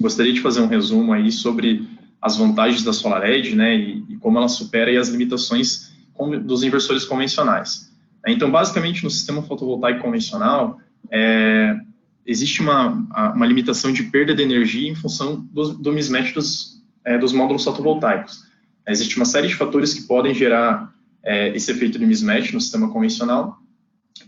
Gostaria de fazer um resumo aí sobre as vantagens da SolarEdge, né, e como ela supera aí as limitações dos inversores convencionais. Então, basicamente, no sistema fotovoltaico convencional, existe uma limitação de perda de energia em função do mismatch dos módulos fotovoltaicos. Existe uma série de fatores que podem gerar esse efeito de mismatch no sistema convencional,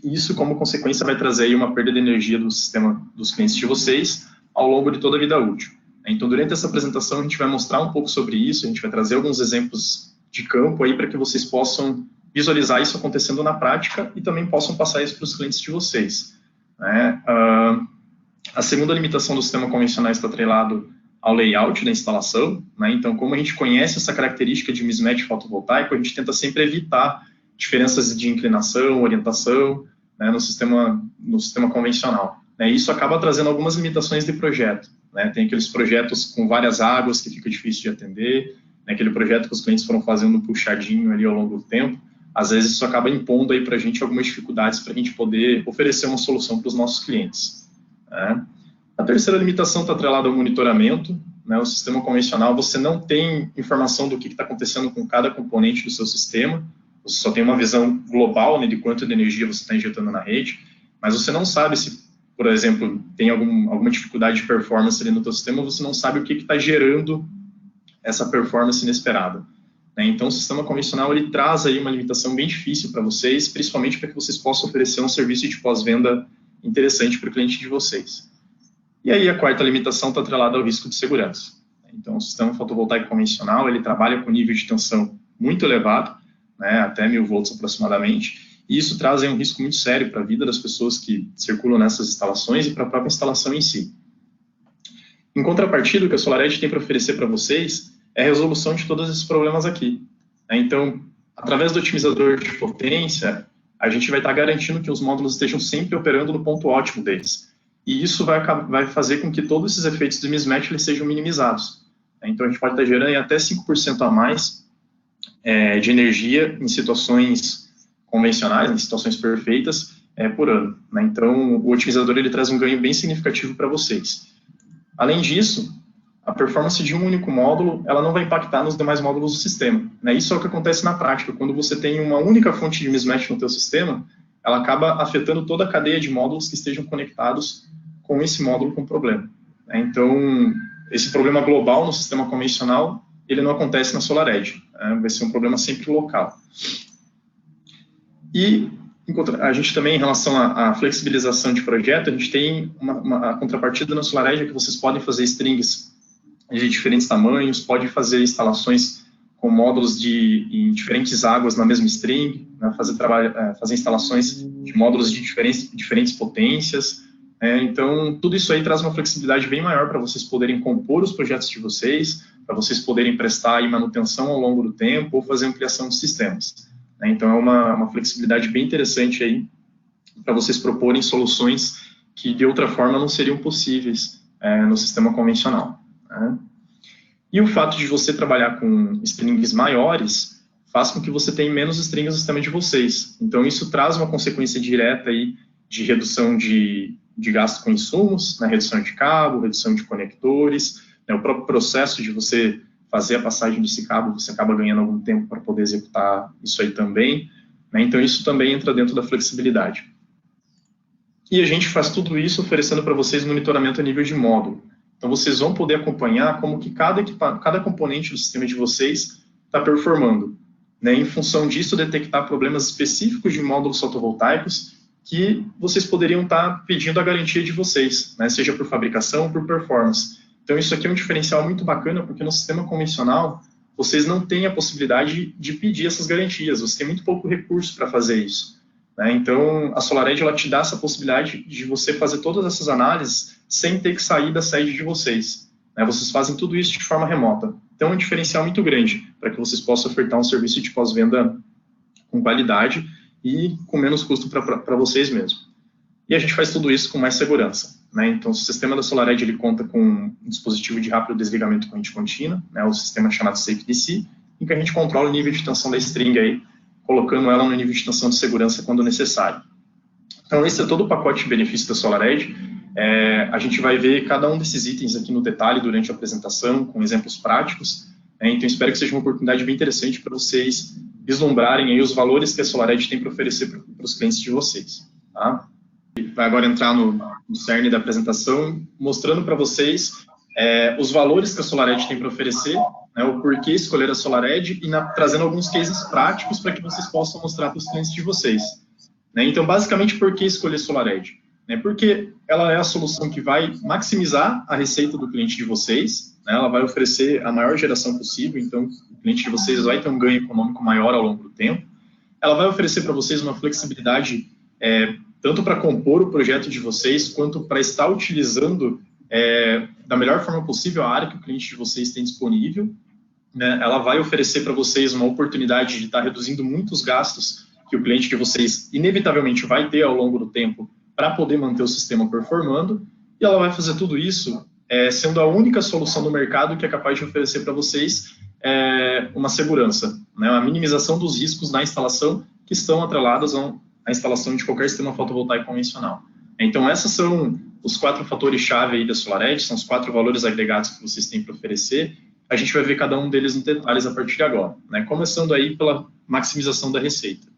e isso, como consequência, vai trazer aí uma perda de energia do sistema dos clientes de vocês ao longo de toda a vida útil. Então, durante essa apresentação, a gente vai mostrar um pouco sobre isso, a gente vai trazer alguns exemplos de campo aí para que vocês possam visualizar isso acontecendo na prática e também possam passar isso para os clientes de vocês. A segunda limitação do sistema convencional está atrelado ao layout da instalação, né? Então, como a gente conhece essa característica de mismatch fotovoltaico, a gente tenta sempre evitar diferenças de inclinação, orientação, né, no sistema convencional. Isso acaba trazendo algumas limitações de projeto. Né? Tem aqueles projetos com várias águas que fica difícil de atender, né? Aquele projeto que os clientes foram fazendo um puxadinho ali ao longo do tempo. Às vezes isso acaba impondo aí para a gente algumas dificuldades para a gente poder oferecer uma solução para os nossos clientes. Né? A terceira limitação está atrelada ao monitoramento. Né? O sistema convencional, você não tem informação do que está acontecendo com cada componente do seu sistema, você só tem uma visão global, né, de quanto de energia você está injetando na rede, mas você não sabe se, por exemplo, tem alguma dificuldade de performance ali no teu sistema, você não sabe o que está gerando essa performance inesperada. Né? Então, o sistema convencional, ele traz aí uma limitação bem difícil para vocês, principalmente para que vocês possam oferecer um serviço de pós-venda interessante para o cliente de vocês. E aí, a quarta limitação está atrelada ao risco de segurança. Então, o sistema fotovoltaico convencional, ele trabalha com nível de tensão muito elevado, né, até 1000 volts aproximadamente, e isso traz aí um risco muito sério para a vida das pessoas que circulam nessas instalações e para a própria instalação em si. Em contrapartida, o que a SolarEdge tem para oferecer para vocês é a resolução de todos esses problemas aqui. Né? Então, através do otimizador de potência, a gente vai estar garantindo que os módulos estejam sempre operando no ponto ótimo deles. E isso vai fazer com que todos esses efeitos de mismatch eles sejam minimizados. Então, a gente pode estar gerando aí até 5% a mais de energia em situações convencionais, em situações perfeitas, por ano. Né? Então, o otimizador ele traz um ganho bem significativo para vocês. Além disso, a performance de um único módulo ela não vai impactar nos demais módulos do sistema. Né? Isso é o que acontece na prática. Quando você tem uma única fonte de mismatch no teu sistema, ela acaba afetando toda a cadeia de módulos que estejam conectados com esse módulo com problema. Né? Então, esse problema global no sistema convencional ele não acontece na SolarEdge, vai ser um problema sempre local. E a gente também, em relação à flexibilização de projeto, a gente tem a contrapartida na SolarEdge, que vocês podem fazer strings de diferentes tamanhos, podem fazer instalações com módulos em diferentes águas na mesma string, né, fazer instalações de módulos de diferentes potências. Então, tudo isso aí traz uma flexibilidade bem maior para vocês poderem compor os projetos de vocês, para vocês poderem prestar aí manutenção ao longo do tempo ou fazer ampliação de sistemas. Então, é uma flexibilidade bem interessante aí para vocês proporem soluções que, de outra forma, não seriam possíveis no sistema convencional. Né? E o fato de você trabalhar com strings maiores faz com que você tenha menos strings no sistema de vocês. Então, isso traz uma consequência direta aí de redução de gasto com insumos, né, redução de cabo, redução de conectores, né, o próprio processo de você fazer a passagem desse cabo, você acaba ganhando algum tempo para poder executar isso aí também. Né, então, isso também entra dentro da flexibilidade. E a gente faz tudo isso oferecendo para vocês monitoramento a nível de módulo. Então, vocês vão poder acompanhar como que cada componente do sistema de vocês está performando. Né, em função disso, detectar problemas específicos de módulos fotovoltaicos que vocês poderiam estar pedindo a garantia de vocês, né, seja por fabricação ou por performance. Então, isso aqui é um diferencial muito bacana, porque no sistema convencional, vocês não têm a possibilidade de pedir essas garantias, você tem muito pouco recurso para fazer isso. Né? Então, a SolarEdge ela te dá essa possibilidade de você fazer todas essas análises sem ter que sair da sede de vocês. Né? Vocês fazem tudo isso de forma remota. Então, é um diferencial muito grande para que vocês possam ofertar um serviço de pós-venda com qualidade e com menos custo para vocês mesmos. E a gente faz tudo isso com mais segurança. Né? Então, o sistema da SolarEdge ele conta com um dispositivo de rápido desligamento corrente contínua, né? O sistema chamado SafeDC, em que a gente controla o nível de tensão da string, aí, colocando ela no nível de tensão de segurança quando necessário. Então, esse é todo o pacote de benefícios da SolarEdge. A gente vai ver cada um desses itens aqui no detalhe durante a apresentação, com exemplos práticos. Então, espero que seja uma oportunidade bem interessante para vocês vislumbrarem aí os valores que a SolarEdge tem para oferecer para os clientes de vocês. Tá? Vai agora entrar no cerne da apresentação, mostrando para vocês os valores que a SolarEdge tem para oferecer, né, o porquê escolher a SolarEdge e trazendo alguns cases práticos para que vocês possam mostrar para os clientes de vocês. Né? Então, basicamente, por que escolher SolarEdge? Porque ela é a solução que vai maximizar a receita do cliente de vocês, né? Ela vai oferecer a maior geração possível, então o cliente de vocês vai ter um ganho econômico maior ao longo do tempo. Ela vai oferecer para vocês uma flexibilidade tanto para compor o projeto de vocês, quanto para estar utilizando da melhor forma possível a área que o cliente de vocês tem disponível. Né? Ela vai oferecer para vocês uma oportunidade de estar reduzindo muitos gastos que o cliente de vocês inevitavelmente vai ter ao longo do tempo para poder manter o sistema performando, e ela vai fazer tudo isso sendo a única solução do mercado que é capaz de oferecer para vocês uma segurança, né, uma minimização dos riscos na instalação que estão atreladas à instalação de qualquer sistema fotovoltaico convencional. Então, esses são os 4 fatores-chave aí da SolarEdge, são os 4 valores agregados que vocês têm para oferecer. A gente vai ver cada um deles em detalhes a partir de agora, né, começando aí pela maximização da receita.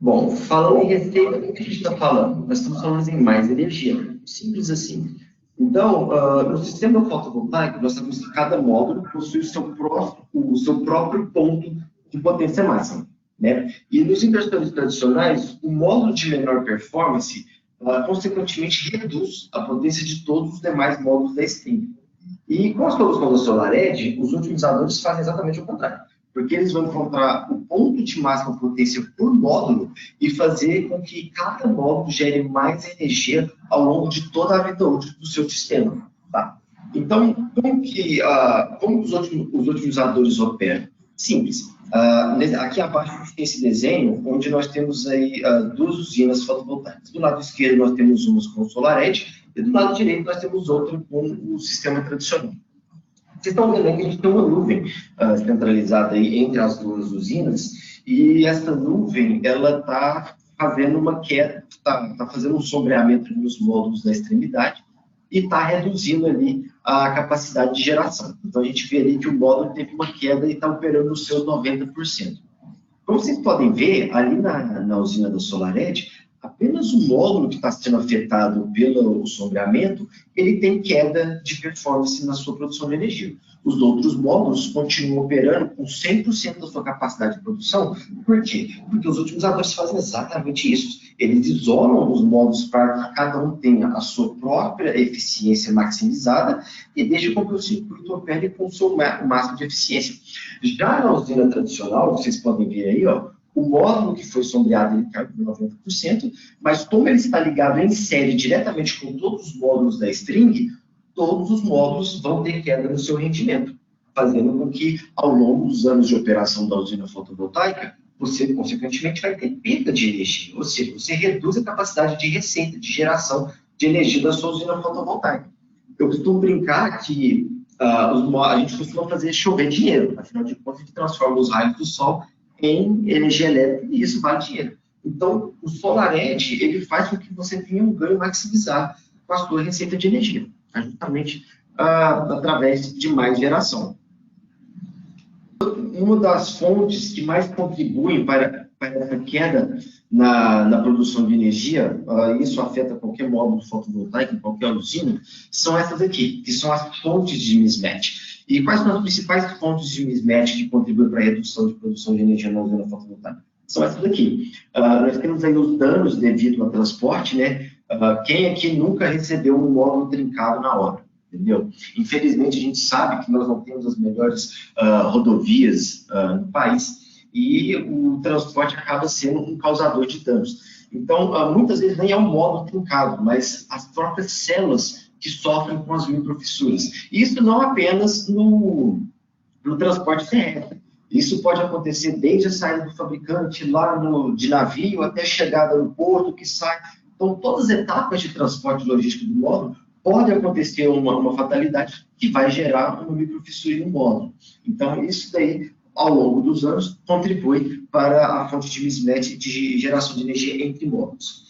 Bom, falando em receita, o que a gente está falando? Nós estamos falando em mais energia, simples assim. Então, no sistema fotovoltaico, nós sabemos que cada módulo possui o seu próprio ponto de potência máxima. Né? E nos inversores tradicionais, o módulo de menor performance, consequentemente, reduz a potência de todos os demais módulos da string. E com a solução da SolarEdge, os otimizadores fazem exatamente o contrário. Porque eles vão encontrar o ponto de máxima potência por módulo e fazer com que cada módulo gere mais energia ao longo de toda a vida útil do seu sistema. Tá? Então, como os otimizadores operam? Simples. Aqui abaixo a gente tem esse desenho, onde nós temos aí 2 usinas fotovoltaicas. Do lado esquerdo nós temos umas com SolarEdge e do lado direito nós temos outra com o sistema tradicional. Vocês estão vendo aqui que a gente tem uma nuvem centralizada aí entre as 2 usinas, e essa nuvem, ela está fazendo uma queda, está fazendo um sombreamento nos módulos da extremidade e está reduzindo ali a capacidade de geração. Então, a gente vê ali que o módulo teve uma queda e está operando os seus 90%. Como vocês podem ver, ali na usina da SolarEdge, apenas o módulo que está sendo afetado pelo sombreamento, ele tem queda de performance na sua produção de energia. Os outros módulos continuam operando com 100% da sua capacidade de produção. Por quê? Porque os otimizadores fazem exatamente isso. Eles isolam os módulos para que cada um tenha a sua própria eficiência maximizada e deixam com que o circuito opere com o seu máximo de eficiência. Já na usina tradicional, vocês podem ver aí, ó, o módulo que foi sombreado, ele cai por 90%, mas como ele está ligado em série diretamente com todos os módulos da string, todos os módulos vão ter queda no seu rendimento, fazendo com que, ao longo dos anos de operação da usina fotovoltaica, você, consequentemente, vai ter perda de energia, ou seja, você reduz a capacidade de receita, de geração de energia da sua usina fotovoltaica. Eu costumo brincar que a gente costuma fazer chover dinheiro, afinal de contas, a gente transforma os raios do sol em energia elétrica, e isso vale dinheiro. Então, o SolarEdge, ele faz com que você tenha um ganho maximizado com a sua receita de energia, justamente através de mais geração. Uma das fontes que mais contribuem para essa queda na produção de energia, isso afeta qualquer módulo fotovoltaico, qualquer usina, são essas aqui, que são as fontes de mismatch. E quais são as principais fontes de mismatch que contribuem para a redução de produção de energia na usina fotovoltaica? São essas daqui. Nós temos aí os danos devido ao transporte, né? Quem aqui nunca recebeu um módulo trincado na obra? Entendeu? Infelizmente, a gente sabe que nós não temos as melhores rodovias no país e o transporte acaba sendo um causador de danos. Então, muitas vezes nem é um módulo trincado, mas as próprias células que sofrem com as microfissuras. Isso não apenas no transporte terrestre. Isso pode acontecer desde a saída do fabricante, lá de navio, até a chegada no porto, que sai. Então, todas as etapas de transporte logístico do módulo, pode acontecer uma fatalidade que vai gerar uma microfissura no módulo. Então, isso daí ao longo dos anos, contribui para a fonte de mismatch de geração de energia entre módulos.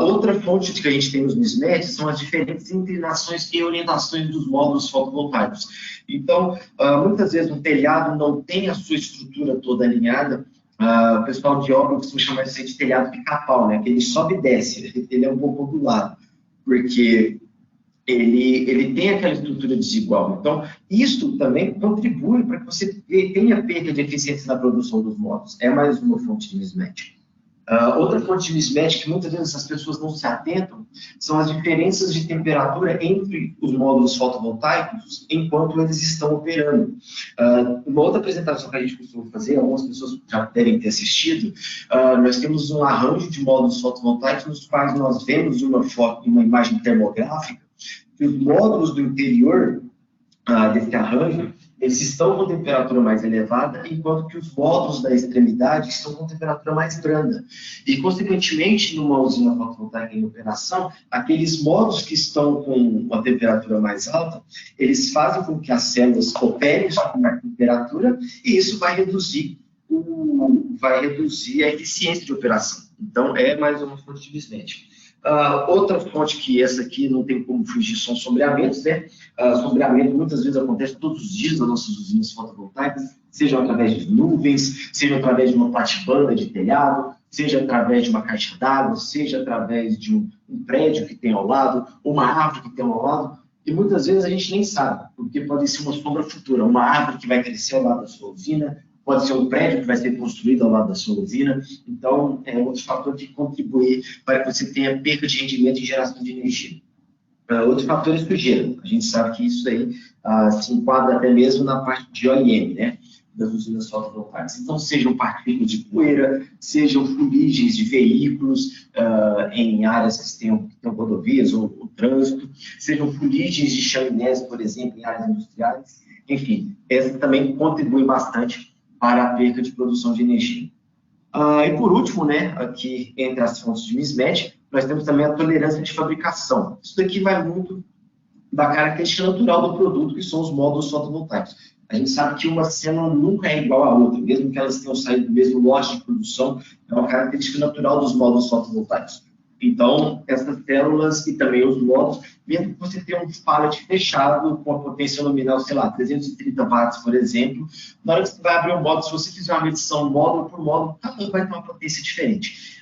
Outra fonte que a gente tem nos mismatches são as diferentes inclinações e orientações dos módulos fotovoltaicos. Então, muitas vezes o telhado não tem a sua estrutura toda alinhada. O pessoal de obra costuma chamar isso de telhado pica-pau, né? Que ele sobe e desce, ele é um pouco ondulado, porque ele tem aquela estrutura desigual. Então, isso também contribui para que você tenha perda de eficiência na produção dos módulos. É mais uma fonte de mismatch. Outra fonte de mismatch que muitas vezes as pessoas não se atentam são as diferenças de temperatura entre os módulos fotovoltaicos enquanto eles estão operando. Uma outra apresentação que a gente costuma fazer, algumas pessoas já devem ter assistido, nós temos um arranjo de módulos fotovoltaicos nos quais nós vemos uma imagem termográfica que os módulos do interior desse arranjo, eles estão com temperatura mais elevada, enquanto que os módulos da extremidade estão com temperatura mais branda. E, consequentemente, numa usina fotovoltaica em operação, aqueles módulos que estão com uma temperatura mais alta, eles fazem com que as células operem com a temperatura, e isso vai reduzir a eficiência de operação. Então, é mais uma fonte de mismatch. Outra fonte que essa aqui não tem como fugir são sombreamentos, né? Sombreamento muitas vezes acontece todos os dias nas nossas usinas fotovoltaicas, seja através de nuvens, seja através de uma platibanda de telhado, seja através de uma caixa d'água, seja através de um prédio que tem ao lado, uma árvore que tem ao lado, e muitas vezes a gente nem sabe, porque pode ser uma sombra futura, uma árvore que vai crescer ao lado da sua usina, pode ser um prédio que vai ser construído ao lado da sua usina. Então, é outro fator que contribui para que você tenha perda de rendimento e geração de energia. Outro fator é sujeira. A gente sabe que isso aí se enquadra até mesmo na parte de OIM, né, das usinas fotovoltaicas. Então, sejam partículas de poeira, sejam fuligens de veículos em áreas que tenham rodovias ou trânsito, sejam fuligens de chaminés, por exemplo, em áreas industriais. Enfim, essa também contribui bastante para a perda de produção de energia. E por último, né, aqui entre as fontes de mismatch, nós temos também a tolerância de fabricação. Isso daqui vai muito da característica natural do produto, que são os módulos fotovoltaicos. A gente sabe que uma célula nunca é igual à outra, mesmo que elas tenham saído do mesmo lote de produção, é uma característica natural dos módulos fotovoltaicos. Então, essas células e também os módulos, mesmo que você tenha um pallet fechado com a potência nominal, sei lá, 330 watts, por exemplo, na hora que você vai abrir um módulo, se você fizer uma medição módulo por módulo, cada um vai ter uma potência diferente.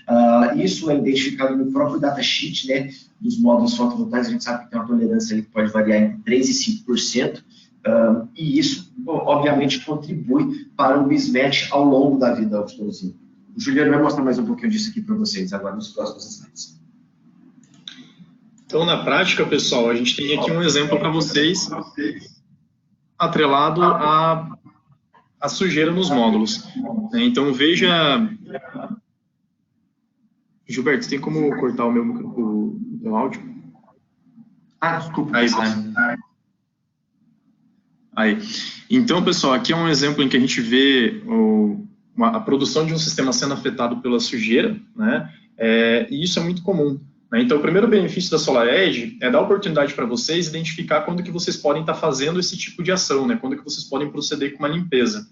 Isso é identificado no próprio datasheet, né, dos módulos fotovoltaicos. A gente sabe que tem uma tolerância ali que pode variar entre 3% e 5%, e isso, obviamente, contribui para o mismatch ao longo da vida da usina. O Juliano vai mostrar mais um pouquinho disso aqui para vocês agora nos próximos slides. Então, na prática, pessoal, a gente tem aqui um exemplo para vocês atrelado à sujeira nos módulos. Então, veja... Gilberto, tem como cortar o meu áudio? Desculpa. Aí. Então, pessoal, aqui é um exemplo em que a gente vê a produção de um sistema sendo afetado pela sujeira, né? E isso é muito comum. Né? Então, o primeiro benefício da SolarEdge é dar oportunidade para vocês identificar quando que vocês podem estar fazendo esse tipo de ação, né? Quando que vocês podem proceder com uma limpeza.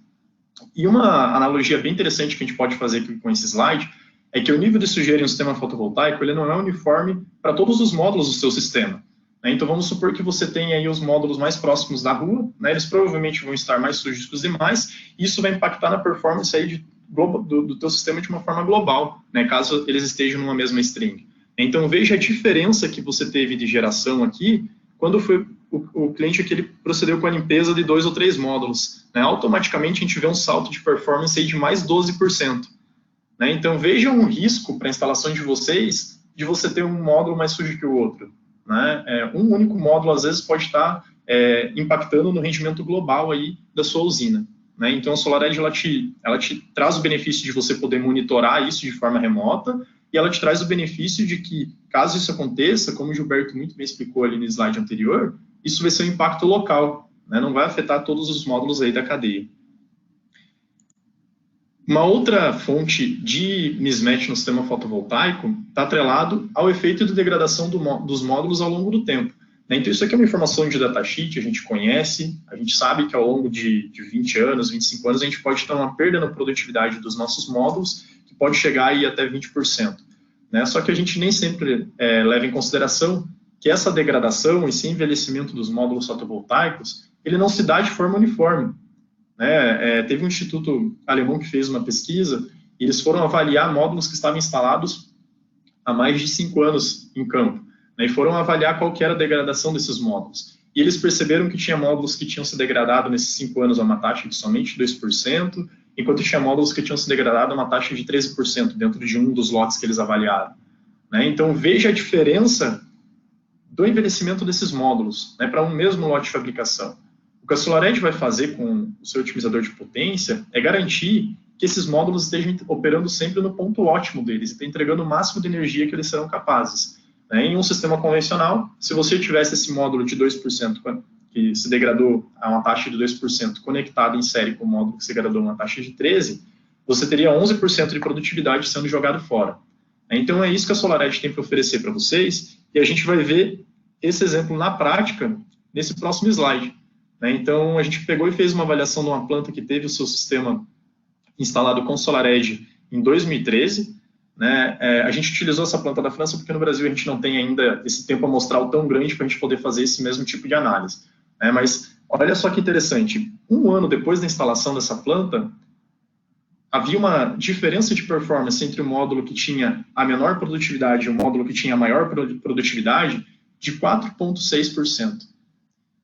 E uma analogia bem interessante que a gente pode fazer aqui com esse slide é que o nível de sujeira em um sistema fotovoltaico ele não é uniforme para todos os módulos do seu sistema. Né? Então, vamos supor que você tenha aí os módulos mais próximos da rua, né? Eles provavelmente vão estar mais sujos que os demais, e isso vai impactar na performance aí do teu sistema de uma forma global, né? Caso eles estejam numa mesma string. Então, veja a diferença que você teve de geração aqui, quando foi o cliente que ele procedeu com a limpeza de 2 ou 3 módulos. Né? Automaticamente, a gente vê um salto de performance aí de mais 12%. Né? Então, veja um risco para a instalação de vocês de você ter um módulo mais sujo que o outro. Né? Um único módulo, às vezes, pode estar impactando no rendimento global aí da sua usina. Né? Então, a SolarEdge ela te traz o benefício de você poder monitorar isso de forma remota, e ela te traz o benefício de que, caso isso aconteça, como o Gilberto muito bem explicou ali no slide anterior, isso vai ser um impacto local, né? Não vai afetar todos os módulos aí da cadeia. Uma outra fonte de mismatch no sistema fotovoltaico está atrelado ao efeito de degradação dos módulos ao longo do tempo. Né? Então, isso aqui é uma informação de datasheet, a gente conhece, a gente sabe que ao longo de 20 anos, 25 anos, a gente pode ter uma perda na produtividade dos nossos módulos, que pode chegar aí até 20%. Né? Só que a gente nem sempre leva em consideração que essa degradação, esse envelhecimento dos módulos fotovoltaicos, ele não se dá de forma uniforme. Né? Teve um instituto alemão que fez uma pesquisa, e eles foram avaliar módulos que estavam instalados há mais de 5 anos em campo, né? E foram avaliar qual que era a degradação desses módulos. E eles perceberam que tinha módulos que tinham se degradado nesses 5 anos a uma taxa de somente 2%, enquanto tinha módulos que tinham se degradado a uma taxa de 13% dentro de um dos lotes que eles avaliaram. Né? Então, veja a diferença do envelhecimento desses módulos, né, para um mesmo lote de fabricação. O que a SolarEdge vai fazer com o seu otimizador de potência é garantir que esses módulos estejam operando sempre no ponto ótimo deles, e entregando o máximo de energia que eles serão capazes. Né? Em um sistema convencional, se você tivesse esse módulo de 2%, que se degradou a uma taxa de 2%, conectado em série com o módulo que se degradou a uma taxa de 13%, você teria 11% de produtividade sendo jogado fora. Então, é isso que a SolarEdge tem para oferecer para vocês, e a gente vai ver esse exemplo na prática nesse próximo slide. Então, a gente pegou e fez uma avaliação de uma planta que teve o seu sistema instalado com SolarEdge em 2013. Né? A gente utilizou essa planta da França porque no Brasil a gente não tem ainda esse tempo amostral tão grande para a gente poder fazer esse mesmo tipo de análise. Mas olha só que interessante, 1 ano depois da instalação dessa planta, havia uma diferença de performance entre o módulo que tinha a menor produtividade e o módulo que tinha a maior produtividade de 4,6%.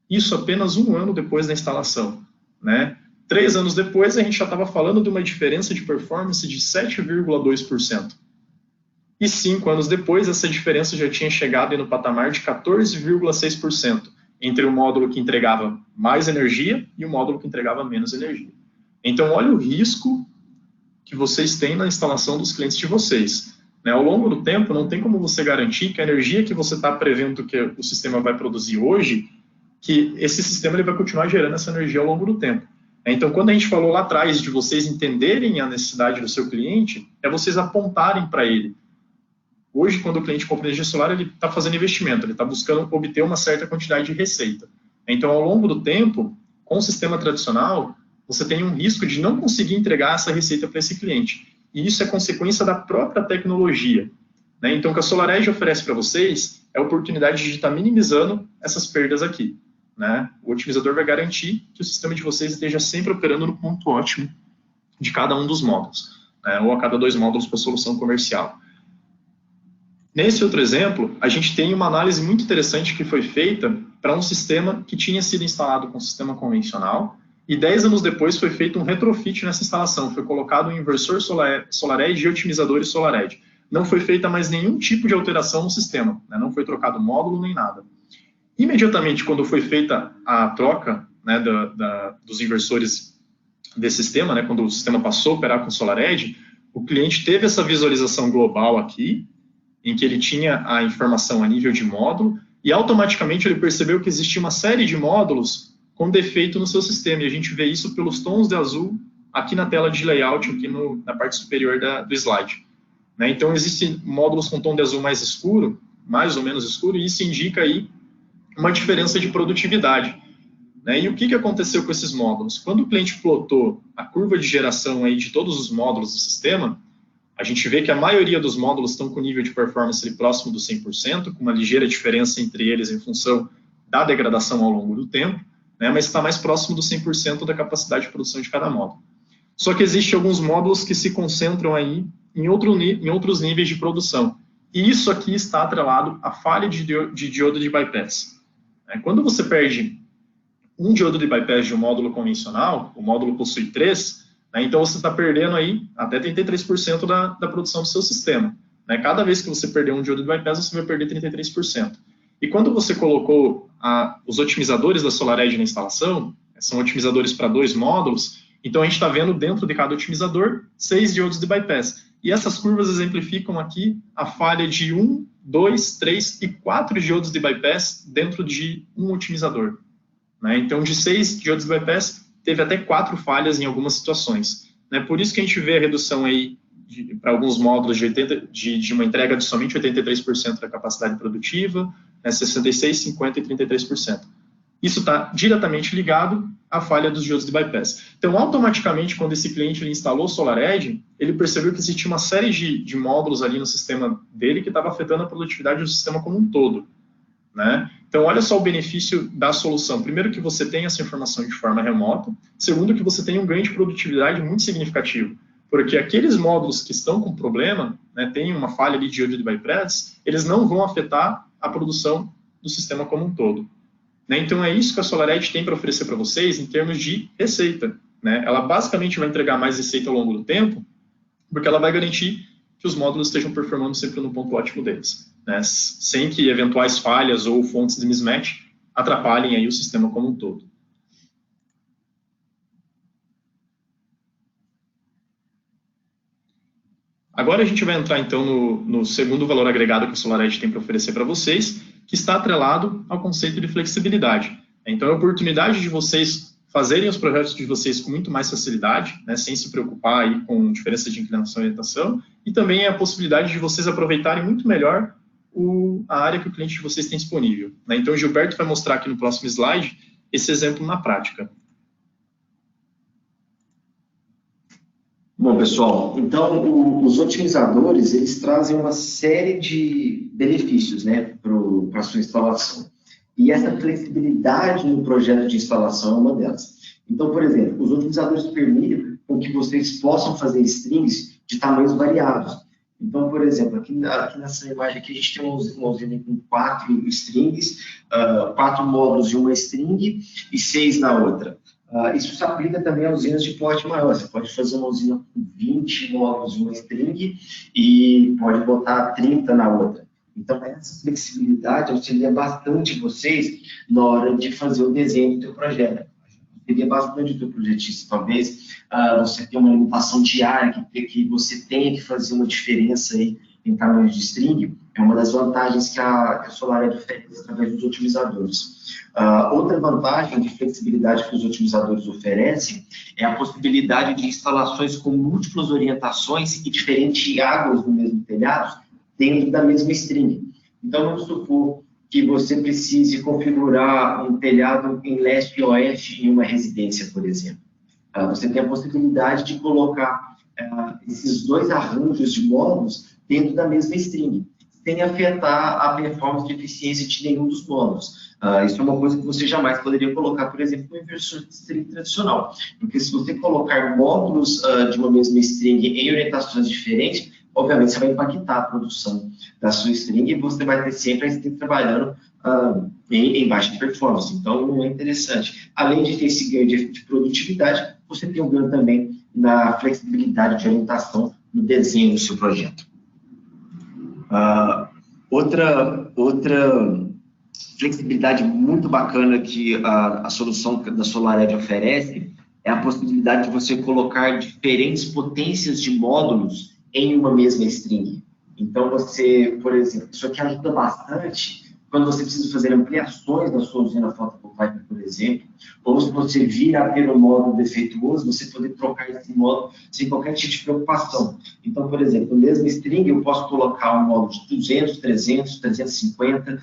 Isso apenas 1 ano depois da instalação. Né? 3 anos depois, a gente já estava falando de uma diferença de performance de 7,2%. E 5 anos depois, essa diferença já tinha chegado no patamar de 14,6%, entre o módulo que entregava mais energia e o módulo que entregava menos energia. Então, olha o risco que vocês têm na instalação dos clientes de vocês. Né? Ao longo do tempo, não tem como você garantir que a energia que você está prevendo que o sistema vai produzir hoje, que esse sistema ele vai continuar gerando essa energia ao longo do tempo. Então, quando a gente falou lá atrás de vocês entenderem a necessidade do seu cliente, é vocês apontarem para ele. Hoje, quando o cliente compra energia solar, ele está fazendo investimento, ele está buscando obter uma certa quantidade de receita. Então, ao longo do tempo, com o sistema tradicional, você tem um risco de não conseguir entregar essa receita para esse cliente. E isso é consequência da própria tecnologia. Né? Então, o que a SolarEdge oferece para vocês é a oportunidade de estar minimizando essas perdas aqui. Né? O otimizador vai garantir que o sistema de vocês esteja sempre operando no ponto ótimo de cada um dos módulos, né? Ou a cada 2 módulos para solução comercial. Nesse outro exemplo, a gente tem uma análise muito interessante que foi feita para um sistema que tinha sido instalado com um sistema convencional e 10 anos depois foi feito um retrofit nessa instalação, foi colocado um inversor SolarEdge e otimizadores SolarEdge. Não foi feita mais nenhum tipo de alteração no sistema, né? Não foi trocado módulo nem nada. Imediatamente, quando foi feita a troca, né, dos inversores desse sistema, né, quando o sistema passou a operar com SolarEdge, o cliente teve essa visualização global aqui, em que ele tinha a informação a nível de módulo, e automaticamente ele percebeu que existia uma série de módulos com defeito no seu sistema, e a gente vê isso pelos tons de azul aqui na tela de layout, aqui na parte superior do slide. Né, então, existem módulos com tom de azul mais escuro, mais ou menos escuro, e isso indica aí uma diferença de produtividade. Né? E o que aconteceu com esses módulos? Quando o cliente plotou a curva de geração aí de todos os módulos do sistema, a gente vê que a maioria dos módulos estão com nível de performance ali próximo do 100%, com uma ligeira diferença entre eles em função da degradação ao longo do tempo, né? Mas está mais próximo do 100% da capacidade de produção de cada módulo. Só que existem alguns módulos que se concentram aí em outros níveis de produção. E isso aqui está atrelado à falha de diodo de bypass. Quando você perde um diodo de bypass de um módulo convencional, o módulo possui 3, né, então você está perdendo aí até 33% da produção do seu sistema. Né? Cada vez que você perder um diodo de bypass, você vai perder 33%. E quando você colocou os otimizadores da SolarEdge na instalação, são otimizadores para 2 módulos, então a gente está vendo dentro de cada otimizador 6 diodos de bypass. E essas curvas exemplificam aqui a falha de 1, 2, 3 e 4 diodos de bypass dentro de um otimizador. Né? Então, de 6 diodos de bypass, teve até 4 falhas em algumas situações. Né? Por isso que a gente vê a redução aí para alguns módulos de uma entrega de somente 83% da capacidade produtiva, né, 66%, 50% e 33%. Isso está diretamente ligado à falha dos diodos de bypass. Então, automaticamente, quando esse cliente ele instalou o SolarEdge, ele percebeu que existia uma série de módulos ali no sistema dele que estava afetando a produtividade do sistema como um todo, né? Então, olha só o benefício da solução. Primeiro, que você tem essa informação de forma remota. Segundo, que você tem um ganho de produtividade muito significativo, porque aqueles módulos que estão com problema, né, tem uma falha ali de diodo de bypass, eles não vão afetar a produção do sistema como um todo. Né? Então, é isso que a SolarEdge tem para oferecer para vocês em termos de receita. Né? Ela basicamente vai entregar mais receita ao longo do tempo, porque ela vai garantir que os módulos estejam performando sempre no ponto ótimo deles, né? Sem que eventuais falhas ou fontes de mismatch atrapalhem aí o sistema como um todo. Agora a gente vai entrar, então, no segundo valor agregado que a SolarEdge tem para oferecer para vocês, que está atrelado ao conceito de flexibilidade. Então, é a oportunidade de vocês fazerem os projetos de vocês com muito mais facilidade, né, sem se preocupar aí com diferença de inclinação e orientação, e também é a possibilidade de vocês aproveitarem muito melhor a área que o cliente de vocês tem disponível. Né? Então, o Gilberto vai mostrar aqui no próximo slide esse exemplo na prática. Bom, pessoal, então os otimizadores, eles trazem uma série de benefícios, né, para a sua instalação. E essa flexibilidade no projeto de instalação é uma delas. Então, por exemplo, os otimizadores permitem com que vocês possam fazer strings de tamanhos variados. Então, por exemplo, aqui nessa imagem aqui, a gente tem uma usina com 4 strings, 4 módulos de uma string e 6 na outra. Isso se aplica também a usinas de porte maior. Você pode fazer uma usina com 20 módulos de uma string e pode botar 30 na outra. Então, essa flexibilidade auxilia bastante vocês na hora de fazer o desenho do teu projeto. Auxilia bastante o teu projetista. Talvez você tenha uma limitação de área, que você tenha que fazer uma diferença aí em tamanho de string. É uma das vantagens que a SolarEdge oferece através dos otimizadores. Outra vantagem de flexibilidade que os otimizadores oferecem é a possibilidade de instalações com múltiplas orientações e diferentes águas no mesmo telhado dentro da mesma string. Então, vamos supor que você precise configurar um telhado em leste e oeste em uma residência, por exemplo. Você tem a possibilidade de colocar esses dois arranjos de módulos dentro da mesma string, sem afetar a performance de eficiência de nenhum dos módulos. Isso é uma coisa que você jamais poderia colocar, por exemplo, no inversor de string tradicional. Porque se você colocar módulos de uma mesma string em orientações diferentes, obviamente você vai impactar a produção da sua string e você vai ter sempre a string trabalhando em baixa performance. Então, não é interessante. Além de ter esse ganho de produtividade, você tem um ganho também na flexibilidade de orientação no desenho do seu projeto. Outra flexibilidade muito bacana que a solução da SolarEdge oferece é a possibilidade de você colocar diferentes potências de módulos em uma mesma string. Então, você, por exemplo, isso aqui ajuda bastante quando você precisa fazer ampliações na sua usina fotovoltaica, por exemplo, ou se você vir a ter um módulo defeituoso, você poder trocar esse módulo sem qualquer tipo de preocupação. Então, por exemplo, no mesmo string, eu posso colocar um módulo de 200, 300, 350,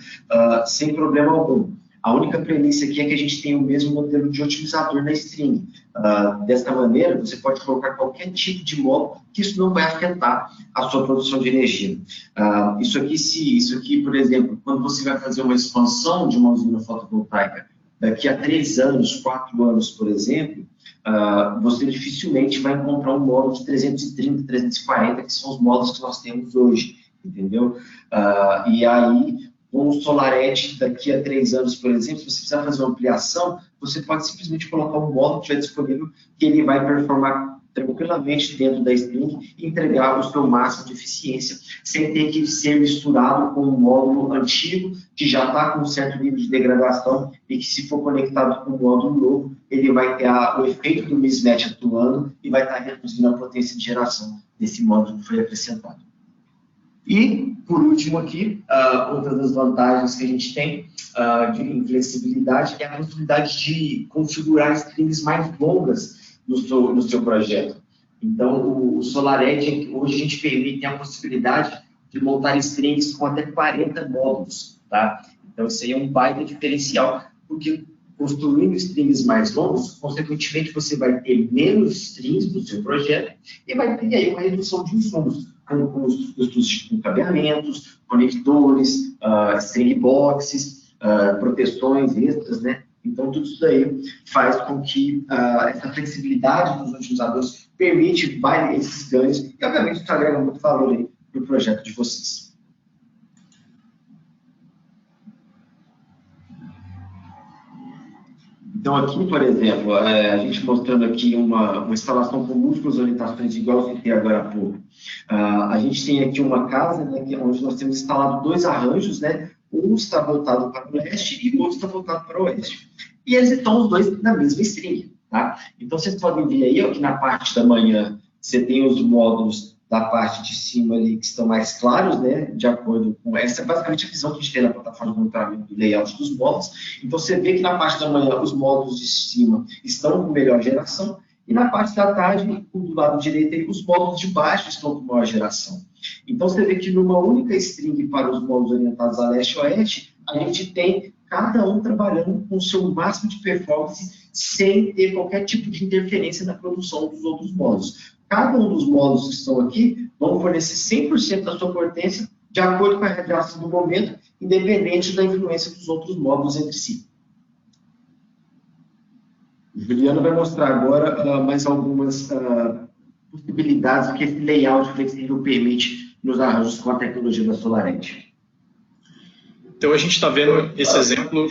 sem problema algum. A única premissa aqui é que a gente tem o mesmo modelo de otimizador na string. Desta maneira, você pode colocar qualquer tipo de módulo, que isso não vai afetar a sua produção de energia. Isso aqui, por exemplo, quando você vai fazer uma expansão de uma usina fotovoltaica, daqui a 3 anos, 4 anos, por exemplo, você dificilmente vai encontrar um módulo de 330, 340, que são os módulos que nós temos hoje, entendeu? E aí, com o SolarEdge, daqui a 3 anos, por exemplo, se você precisar fazer uma ampliação, você pode simplesmente colocar um módulo que estiver disponível, que ele vai performar tranquilamente dentro da string e entregar o seu máximo de eficiência, sem ter que ser misturado com um módulo antigo, que já está com um certo nível de degradação e que, se for conectado com um módulo novo, ele vai ter o efeito do mismatch atuando e vai estar reduzindo a potência de geração desse módulo que foi acrescentado. E, por último aqui, outra das vantagens que a gente tem de flexibilidade é a possibilidade de configurar strings mais longas no seu projeto. Então, o SolarEdge, hoje a gente tem a possibilidade de montar strings com até 40 módulos, tá? Então, isso aí é um baita diferencial, porque construindo strings mais longos, consequentemente, você vai ter menos strings no seu projeto e vai ter aí uma redução de insumos, como custos de cabeamentos, conectores, string boxes, proteções extras, né? Então, tudo isso daí faz com que essa flexibilidade dos utilizadores permite esses ganhos e, obviamente, isso agrega muito valor aí para o projeto de vocês. Então, aqui, por exemplo, a gente mostrando aqui uma instalação com múltiplas orientações, igual eu citei agora há pouco. A gente tem aqui uma casa, né, onde nós temos instalado 2 arranjos, né? Um está voltado para o leste e o outro está voltado para o oeste. E eles estão os dois na mesma string, tá? Então, vocês podem ver aí, ó, que na parte da manhã você tem os módulos da parte de cima ali que estão mais claros, né, de acordo com essa, basicamente a visão que a gente tem na plataforma de monitoramento do layout dos módulos. Então, você vê que na parte da manhã os módulos de cima estão com melhor geração e na parte da tarde, do lado direito, aí, os módulos de baixo estão com maior geração. Então, você vê que numa única string para os módulos orientados a leste e oeste, a gente tem cada um trabalhando com o seu máximo de performance sem ter qualquer tipo de interferência na produção dos outros módulos. Cada um dos módulos que estão aqui vão fornecer 100% da sua potência de acordo com a radiação do momento, independente da influência dos outros módulos entre si. O Juliano vai mostrar agora mais algumas possibilidades que esse layout flexível permite nos arranjos com a tecnologia da SolarEdge. Então, a gente está vendo esse exemplo...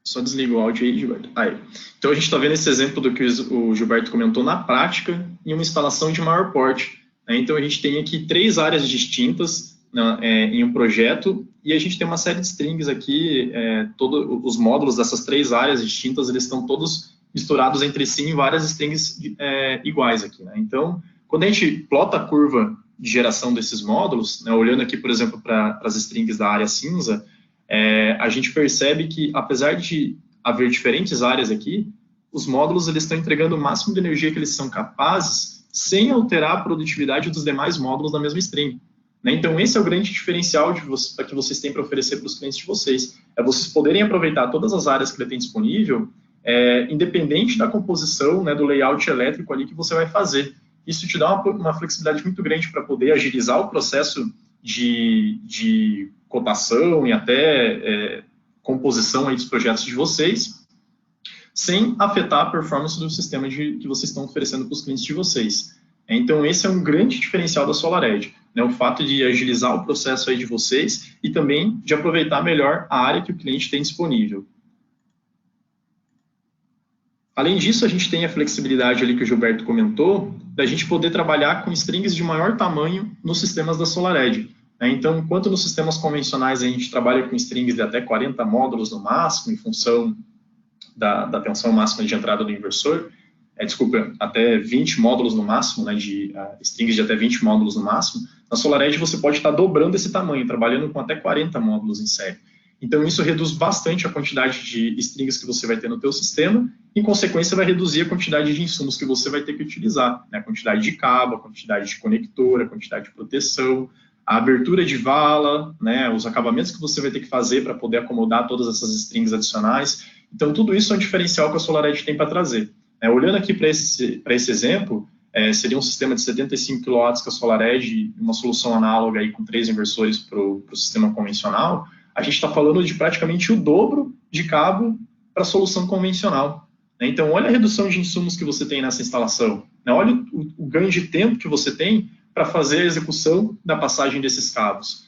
Só desliga o áudio aí, Gilberto. Aí. Então, a gente está vendo esse exemplo do que o Gilberto comentou na prática em uma instalação de maior porte. Né? Então, a gente tem aqui 3 áreas distintas, né, em um projeto, e a gente tem uma série de strings aqui, todos os módulos dessas 3 áreas distintas, eles estão todos misturados entre si em várias strings iguais aqui. Né? Então, quando a gente plota a curva de geração desses módulos, né, olhando aqui, por exemplo, para as strings da área cinza, a gente percebe que, apesar de haver diferentes áreas aqui, os módulos eles estão entregando o máximo de energia que eles são capazes, sem alterar a produtividade dos demais módulos da mesma string. Né? Então, esse é o grande diferencial que vocês têm para oferecer para os clientes de vocês. É vocês poderem aproveitar todas as áreas que ele tem disponível, independente da composição, né, do layout elétrico ali que você vai fazer. Isso te dá uma flexibilidade muito grande para poder agilizar o processo de cotação e até composição aí dos projetos de vocês, sem afetar a performance do sistema que vocês estão oferecendo para os clientes de vocês. Então, esse é um grande diferencial da SolarEdge, né? O fato de agilizar o processo aí de vocês e também de aproveitar melhor a área que o cliente tem disponível. Além disso, a gente tem a flexibilidade ali que o Gilberto comentou, da gente poder trabalhar com strings de maior tamanho nos sistemas da SolarEdge. Então, enquanto nos sistemas convencionais a gente trabalha com strings de até 40 módulos no máximo, em função da tensão máxima de entrada do inversor, até 20 módulos no máximo, né, strings de até 20 módulos no máximo, na SolarEdge você pode estar dobrando esse tamanho, trabalhando com até 40 módulos em série. Então, isso reduz bastante a quantidade de strings que você vai ter no teu sistema, e, em consequência, vai reduzir a quantidade de insumos que você vai ter que utilizar, né, a quantidade de cabo, a quantidade de conector, a quantidade de proteção, a abertura de vala, né, os acabamentos que você vai ter que fazer para poder acomodar todas essas strings adicionais. Então, tudo isso é um diferencial que a SolarEdge tem para trazer. Olhando aqui para esse exemplo, seria um sistema de 75 kW com a SolarEdge, uma solução análoga aí com 3 inversores para o sistema convencional. A gente está falando de praticamente o dobro de cabo para a solução convencional. Então, olha a redução de insumos que você tem nessa instalação. Olha o ganho de tempo que você tem para fazer a execução da passagem desses cabos.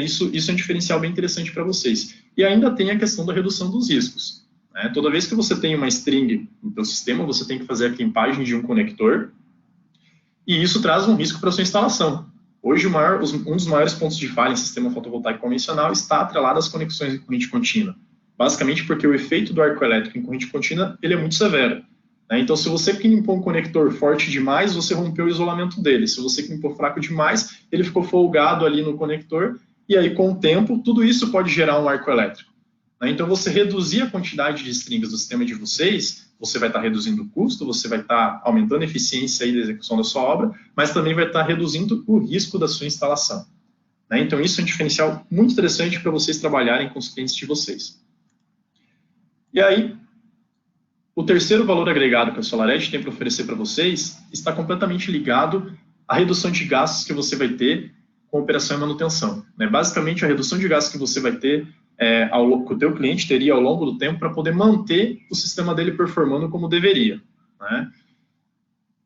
Isso é um diferencial bem interessante para vocês. E ainda tem a questão da redução dos riscos. Toda vez que você tem uma string no seu sistema, você tem que fazer a clipagem de um conector, e isso traz um risco para a sua instalação. Hoje, um dos maiores pontos de falha em sistema fotovoltaico convencional está atrelado às conexões em corrente contínua. Basicamente porque o efeito do arco elétrico em corrente contínua ele é muito severo. Então, se você limpou um conector forte demais, você rompeu o isolamento dele. Se você limpou fraco demais, ele ficou folgado ali no conector, e aí, com o tempo, tudo isso pode gerar um arco elétrico. Então, você reduzir a quantidade de strings do sistema de vocês, você vai estar reduzindo o custo, você vai estar aumentando a eficiência aí da execução da sua obra, mas também vai estar reduzindo o risco da sua instalação. né? Então, isso é um diferencial muito interessante para vocês trabalharem com os clientes de vocês. E aí, o terceiro valor agregado que a SolarEdge tem para oferecer para vocês está completamente ligado à redução de gastos que você vai ter com operação e manutenção, né? Basicamente, a redução de gastos que você vai ter, que o teu cliente teria ao longo do tempo para poder manter o sistema dele performando como deveria, né?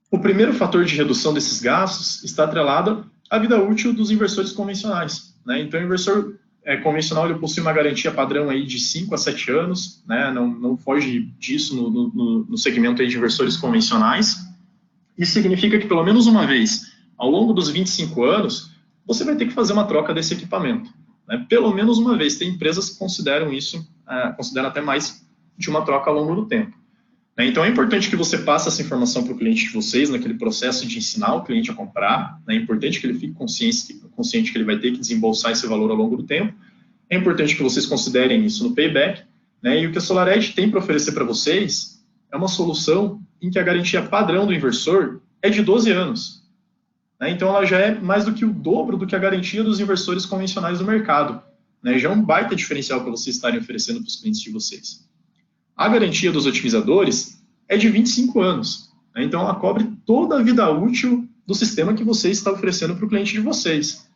O primeiro fator de redução desses gastos está atrelado à vida útil dos inversores convencionais, né? Então, o inversor convencional ele possui uma garantia padrão aí de 5 a 7 anos, né? Não foge disso no segmento aí de inversores convencionais. Isso significa que pelo menos uma vez ao longo dos 25 anos, você vai ter que fazer uma troca desse equipamento, né? Pelo menos uma vez. Tem empresas que consideram isso, consideram até mais de uma troca ao longo do tempo. Então, é importante que você passe essa informação para o cliente de vocês, naquele processo de ensinar o cliente a comprar. É importante que ele fique consciente que ele vai ter que desembolsar esse valor ao longo do tempo. É importante que vocês considerem isso no payback, né? E o que a SolarEdge tem para oferecer para vocês é uma solução em que a garantia padrão do inversor é de 12 anos. Né? Então, ela já é mais do que o dobro do que a garantia dos inversores convencionais do mercado, né? Já é um baita diferencial para vocês estarem oferecendo para os clientes de vocês. A garantia dos otimizadores é de 25 anos. Né? Então, ela cobre toda a vida útil do sistema que você está oferecendo para o cliente de vocês.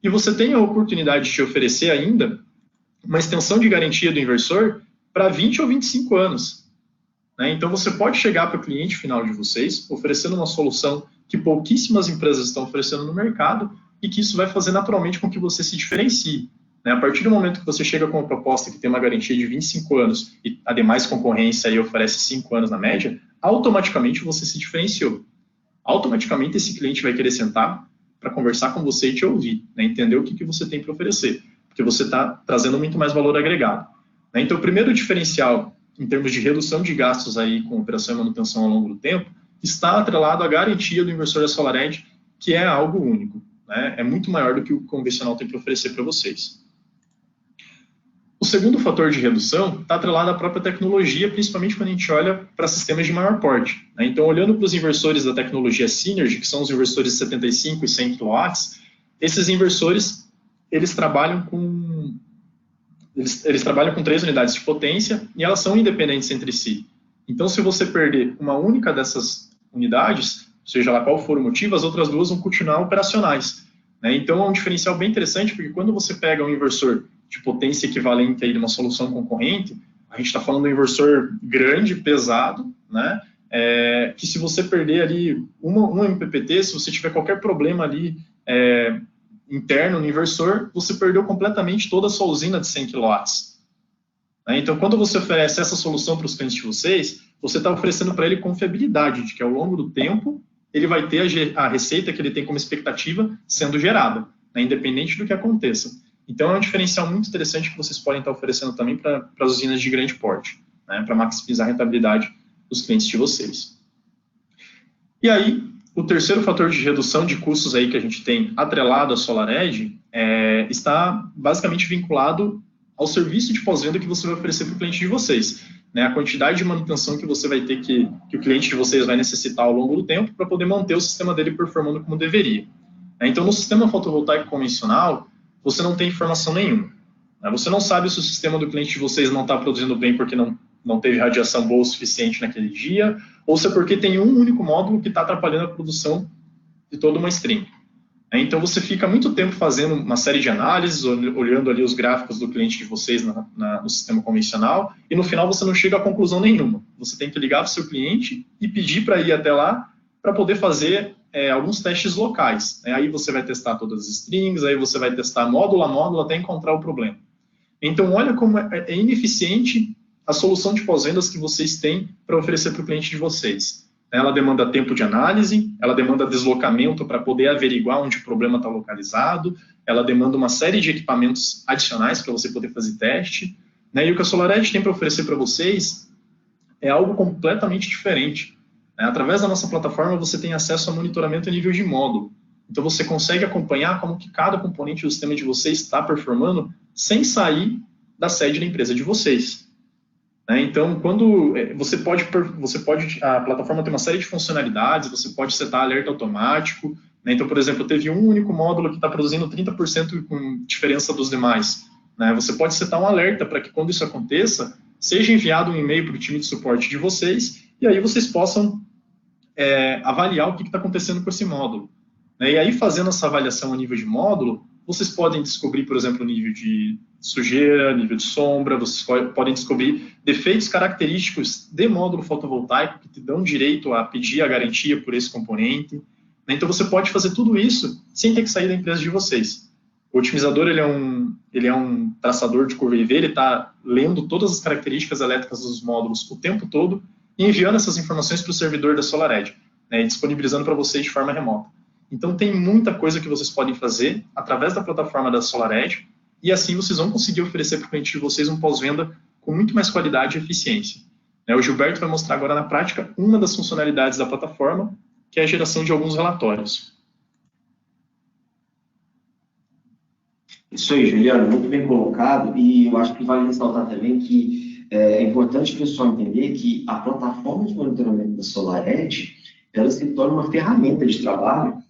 E você tem a oportunidade de te oferecer ainda uma extensão de garantia do inversor para 20 ou 25 anos. Né? Então, você pode chegar para o cliente final de vocês, oferecendo uma solução que pouquíssimas empresas estão oferecendo no mercado e que isso vai fazer naturalmente com que você se diferencie. A partir do momento que você chega com uma proposta que tem uma garantia de 25 anos e a demais concorrência aí oferece 5 anos na média, automaticamente você se diferenciou. Automaticamente esse cliente vai querer sentar para conversar com você e te ouvir, né? Entender o que você tem para oferecer, porque você está trazendo muito mais valor agregado. Então, o primeiro diferencial em termos de redução de gastos aí com operação e manutenção ao longo do tempo está atrelado à garantia do inversor da SolarEdge, que é algo único, né? É muito maior do que o convencional tem para oferecer para vocês. O segundo fator de redução está atrelado à própria tecnologia, principalmente quando a gente olha para sistemas de maior porte. Né? Então, olhando para os inversores da tecnologia Synergy, que são os inversores de 75 e 100 kW, esses inversores eles trabalham com 3 unidades de potência e elas são independentes entre si. Então, se você perder uma única dessas unidades, seja lá qual for o motivo, as outras 2 vão continuar operacionais. Né? Então, é um diferencial bem interessante, porque quando você pega um inversor de potência equivalente aí de uma solução concorrente, a gente está falando de um inversor grande, pesado, né? Que se você perder ali um MPPT, se você tiver qualquer problema ali interno no inversor, você perdeu completamente toda a sua usina de 100 kW. Né? Então, quando você oferece essa solução para os clientes de vocês, você está oferecendo para ele confiabilidade, de que ao longo do tempo ele vai ter a receita que ele tem como expectativa sendo gerada, né? Independente do que aconteça. Então, é um diferencial muito interessante que vocês podem estar oferecendo também para as usinas de grande porte, né, para maximizar a rentabilidade dos clientes de vocês. E aí, o terceiro fator de redução de custos aí que a gente tem atrelado à SolarEdge está basicamente vinculado ao serviço de pós-venda que você vai oferecer para o cliente de vocês. Né, a quantidade de manutenção que você vai ter que o cliente de vocês vai necessitar ao longo do tempo para poder manter o sistema dele performando como deveria. Então, no sistema fotovoltaico convencional, você não tem informação nenhuma. Você não sabe se o sistema do cliente de vocês não está produzindo bem porque não teve radiação boa o suficiente naquele dia, ou se é porque tem um único módulo que está atrapalhando a produção de toda uma stream. Então, você fica muito tempo fazendo uma série de análises, olhando ali os gráficos do cliente de vocês no sistema convencional, e no final você não chega a conclusão nenhuma. Você tem que ligar para o seu cliente e pedir para ir até lá para poder fazer alguns testes locais. Aí você vai testar todas as strings, aí você vai testar módulo a módulo até encontrar o problema. Então, olha como é ineficiente a solução de pós-vendas que vocês têm para oferecer para o cliente de vocês. Ela demanda tempo de análise, ela demanda deslocamento para poder averiguar onde o problema está localizado, ela demanda uma série de equipamentos adicionais para você poder fazer teste. E o que a SolarEdge tem para oferecer para vocês é algo completamente diferente. Através da nossa plataforma, você tem acesso a monitoramento a nível de módulo. Então, você consegue acompanhar como que cada componente do sistema de vocês está performando sem sair da sede da empresa de vocês. Então, quando a plataforma tem uma série de funcionalidades, você pode setar alerta automático, né? Então, por exemplo, teve um único módulo que está produzindo 30% com diferença dos demais, né? Você pode setar um alerta para que quando isso aconteça, seja enviado um e-mail para o time de suporte de vocês, e aí vocês possam avaliar o que está acontecendo com esse módulo, né? E aí, fazendo essa avaliação a nível de módulo, vocês podem descobrir, por exemplo, o nível de sujeira, nível de sombra, vocês podem descobrir defeitos característicos de módulo fotovoltaico que te dão direito a pedir a garantia por esse componente, né? Então, você pode fazer tudo isso sem ter que sair da empresa de vocês. O otimizador, ele é um traçador de curva IV, ele está lendo todas as características elétricas dos módulos o tempo todo e enviando essas informações para o servidor da SolarEdge, né, e disponibilizando para vocês de forma remota. Então, tem muita coisa que vocês podem fazer através da plataforma da SolarEdge, e assim vocês vão conseguir oferecer para o cliente de vocês um pós-venda com muito mais qualidade e eficiência. O Gilberto vai mostrar agora na prática uma das funcionalidades da plataforma, que é a geração de alguns relatórios. Isso aí, Juliano, muito bem colocado, e eu acho que vale ressaltar também que é importante o pessoal entender que a plataforma de monitoramento da SolarEdge, ela se torna uma ferramenta de trabalho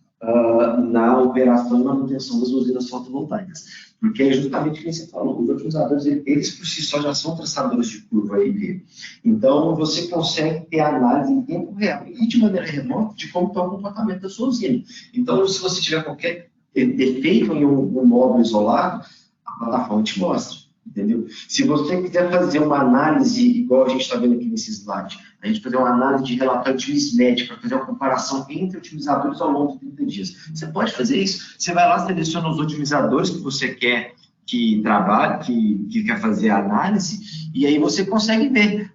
na operação e manutenção das usinas fotovoltaicas. Porque é justamente o que você falou, os otimizadores, eles por si só já são traçadores de curva IV. Então, você consegue ter análise em tempo real e de maneira remota de como está o comportamento da sua usina. Então, se você tiver qualquer defeito em um módulo isolado, a plataforma te mostra. Entendeu? Se você quiser fazer uma análise, igual a gente está vendo aqui nesse slide, a gente fazer uma análise de relatório de mismatch para fazer uma comparação entre otimizadores ao longo de 30 dias. Você pode fazer isso. Você vai lá, seleciona os otimizadores que você quer que trabalhe, que quer fazer a análise, e aí você consegue ver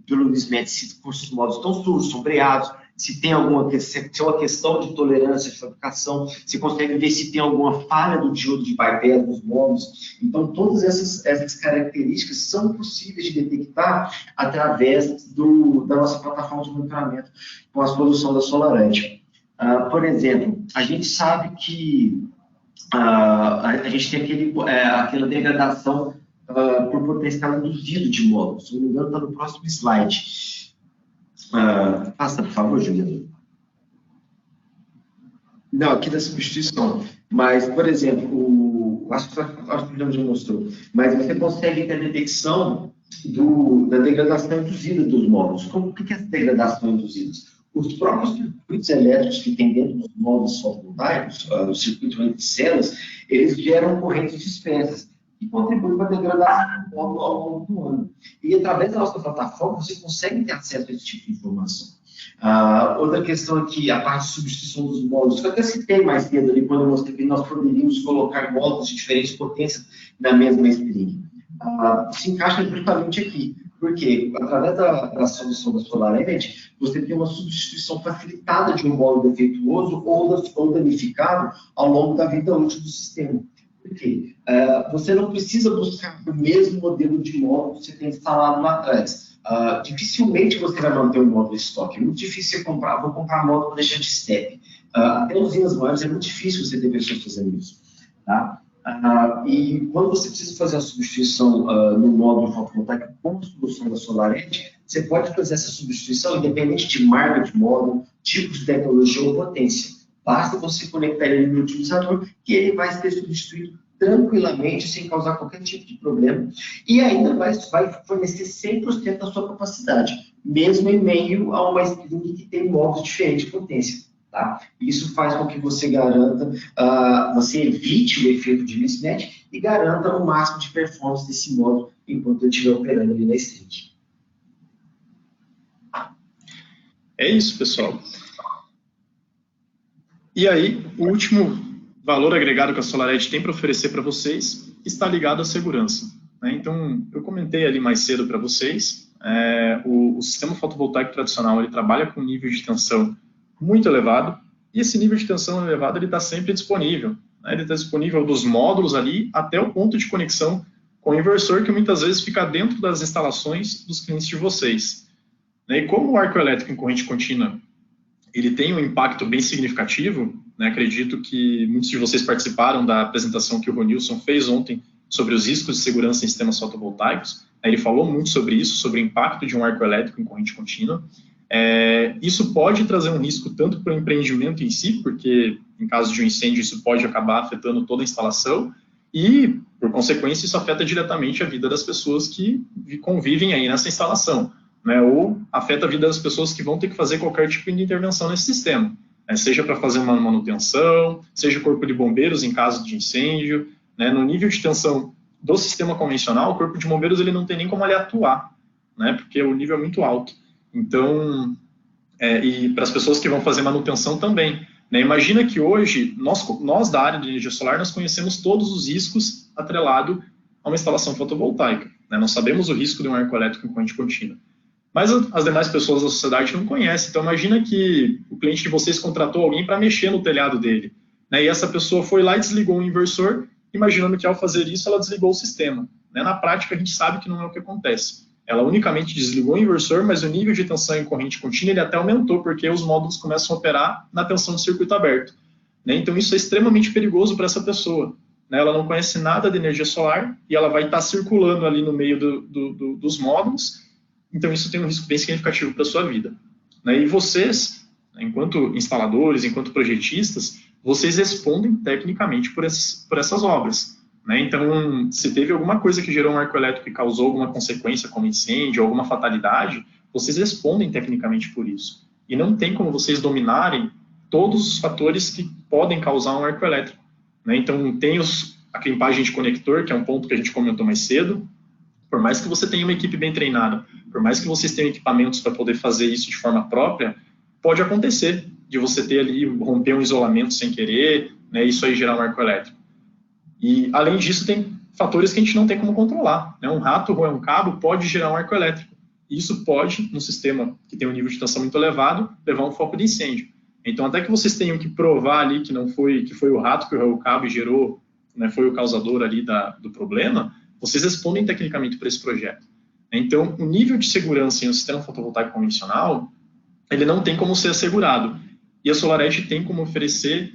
pelo mismatch se os módulos estão sujos, sombreados, se tem alguma questão de tolerância de fabricação, você consegue ver se tem alguma falha do diodo de bypass nos módulos. Então, todas essas características são possíveis de detectar através da nossa plataforma de monitoramento com a solução da SolarEdge. Por exemplo, a gente sabe que a gente tem aquela degradação por potencial induzido de módulos. Se não me engano, está no próximo slide. Passa, por favor, Juliano. Não, aqui da substituição. Mas, por exemplo, acho que o Juliano já mostrou. Mas você consegue ter a detecção da degradação induzida dos módulos. O que é essa degradação induzida? Os próprios circuitos elétricos que tem dentro dos módulos fotovoltaicos, o circuito entre células, eles geram correntes dispersas que contribuem para a degradação do módulo ao longo do ano. E, através da nossa plataforma, você consegue ter acesso a esse tipo de informação. Outra questão aqui, a parte de substituição dos módulos, que eu até citei mais cedo ali, quando eu mostrei que nós poderíamos colocar módulos de diferentes potências na mesma string. Se encaixa justamente aqui, porque, através da solução da SolarEdge, você tem uma substituição facilitada de um módulo defeituoso ou danificado ao longo da vida útil do sistema. Por quê? Você não precisa buscar o mesmo modelo de módulo que você tem instalado lá atrás. Dificilmente você vai manter um módulo em estoque. É muito difícil você comprar, vou comprar módulo para deixar de step. Até usinas maiores é muito difícil você ter pessoas fazendo isso. Tá? E quando você precisa fazer a substituição no módulo fotovoltaico com a solução da SolarEdge, você pode fazer essa substituição independente de marca de módulo, tipo de tecnologia ou potência. Basta você conectar ele no utilizador que ele vai ser substituído tranquilamente, sem causar qualquer tipo de problema, e ainda vai fornecer 100% da sua capacidade, mesmo em meio a uma string que tem módulos diferentes de potência. Tá? Isso faz com que você garanta, você evite o efeito de mismatch e garanta o máximo de performance desse módulo enquanto ele estiver operando ali na string. É isso, pessoal. E aí, o último valor agregado que a SolarEdge tem para oferecer para vocês está ligado à segurança, né? Então, eu comentei ali mais cedo para vocês, o sistema fotovoltaico tradicional, ele trabalha com um nível de tensão muito elevado, e esse nível de tensão elevado ele está sempre disponível, né? Ele está disponível dos módulos ali até o ponto de conexão com o inversor, que muitas vezes fica dentro das instalações dos clientes de vocês, né? E como o arco elétrico em corrente contínua ele tem um impacto bem significativo, né? Acredito que muitos de vocês participaram da apresentação que o Ronilson fez ontem sobre os riscos de segurança em sistemas fotovoltaicos. Ele falou muito sobre isso, sobre o impacto de um arco elétrico em corrente contínua. Isso pode trazer um risco tanto para o empreendimento em si, porque em caso de um incêndio isso pode acabar afetando toda a instalação, e, por consequência, isso afeta diretamente a vida das pessoas que convivem aí nessa instalação, né? Ou afeta a vida das pessoas que vão ter que fazer qualquer tipo de intervenção nesse sistema, né? Seja para fazer uma manutenção, seja o corpo de bombeiros em caso de incêndio, né? No nível de tensão do sistema convencional, o corpo de bombeiros ele não tem nem como ele atuar, né? Porque o nível é muito alto. Então, e para as pessoas que vão fazer manutenção também, né? Imagina que hoje, nós da área de energia solar, nós conhecemos todos os riscos atrelados a uma instalação fotovoltaica, né? Nós sabemos o risco de um arco elétrico em corrente contínua. Mas as demais pessoas da sociedade não conhecem. Então, imagina que o cliente de vocês contratou alguém para mexer no telhado dele, né? E essa pessoa foi lá e desligou o inversor, imaginando que ao fazer isso ela desligou o sistema, né? Na prática, a gente sabe que não é o que acontece. Ela unicamente desligou o inversor, mas o nível de tensão em corrente contínua ele até aumentou, porque os módulos começam a operar na tensão de circuito aberto, né? Então, isso é extremamente perigoso para essa pessoa, né? Ela não conhece nada de energia solar e ela vai estar circulando ali no meio dos módulos. Então, isso tem um risco bem significativo para a sua vida, né? E vocês, enquanto instaladores, enquanto projetistas, vocês respondem tecnicamente por essas obras, né? Então, se teve alguma coisa que gerou um arco elétrico e causou alguma consequência, como incêndio, alguma fatalidade, vocês respondem tecnicamente por isso. E não tem como vocês dominarem todos os fatores que podem causar um arco elétrico, né? Então, tem a crimpagem de conector, que é um ponto que a gente comentou mais cedo. Por mais que você tenha uma equipe bem treinada, por mais que vocês tenham equipamentos para poder fazer isso de forma própria, pode acontecer de você ter ali, romper um isolamento sem querer, né, isso aí gerar um arco elétrico. E, além disso, tem fatores que a gente não tem como controlar, né? Um rato ou um cabo pode gerar um arco elétrico. E isso pode, num sistema que tem um nível de tensão muito elevado, levar a um foco de incêndio. Então, até que vocês tenham que provar ali que foi o rato que o cabo e gerou, né, foi o causador ali do problema, vocês respondem tecnicamente para esse projeto. Então, o nível de segurança em um sistema fotovoltaico convencional, ele não tem como ser assegurado. E a SolarEdge tem como oferecer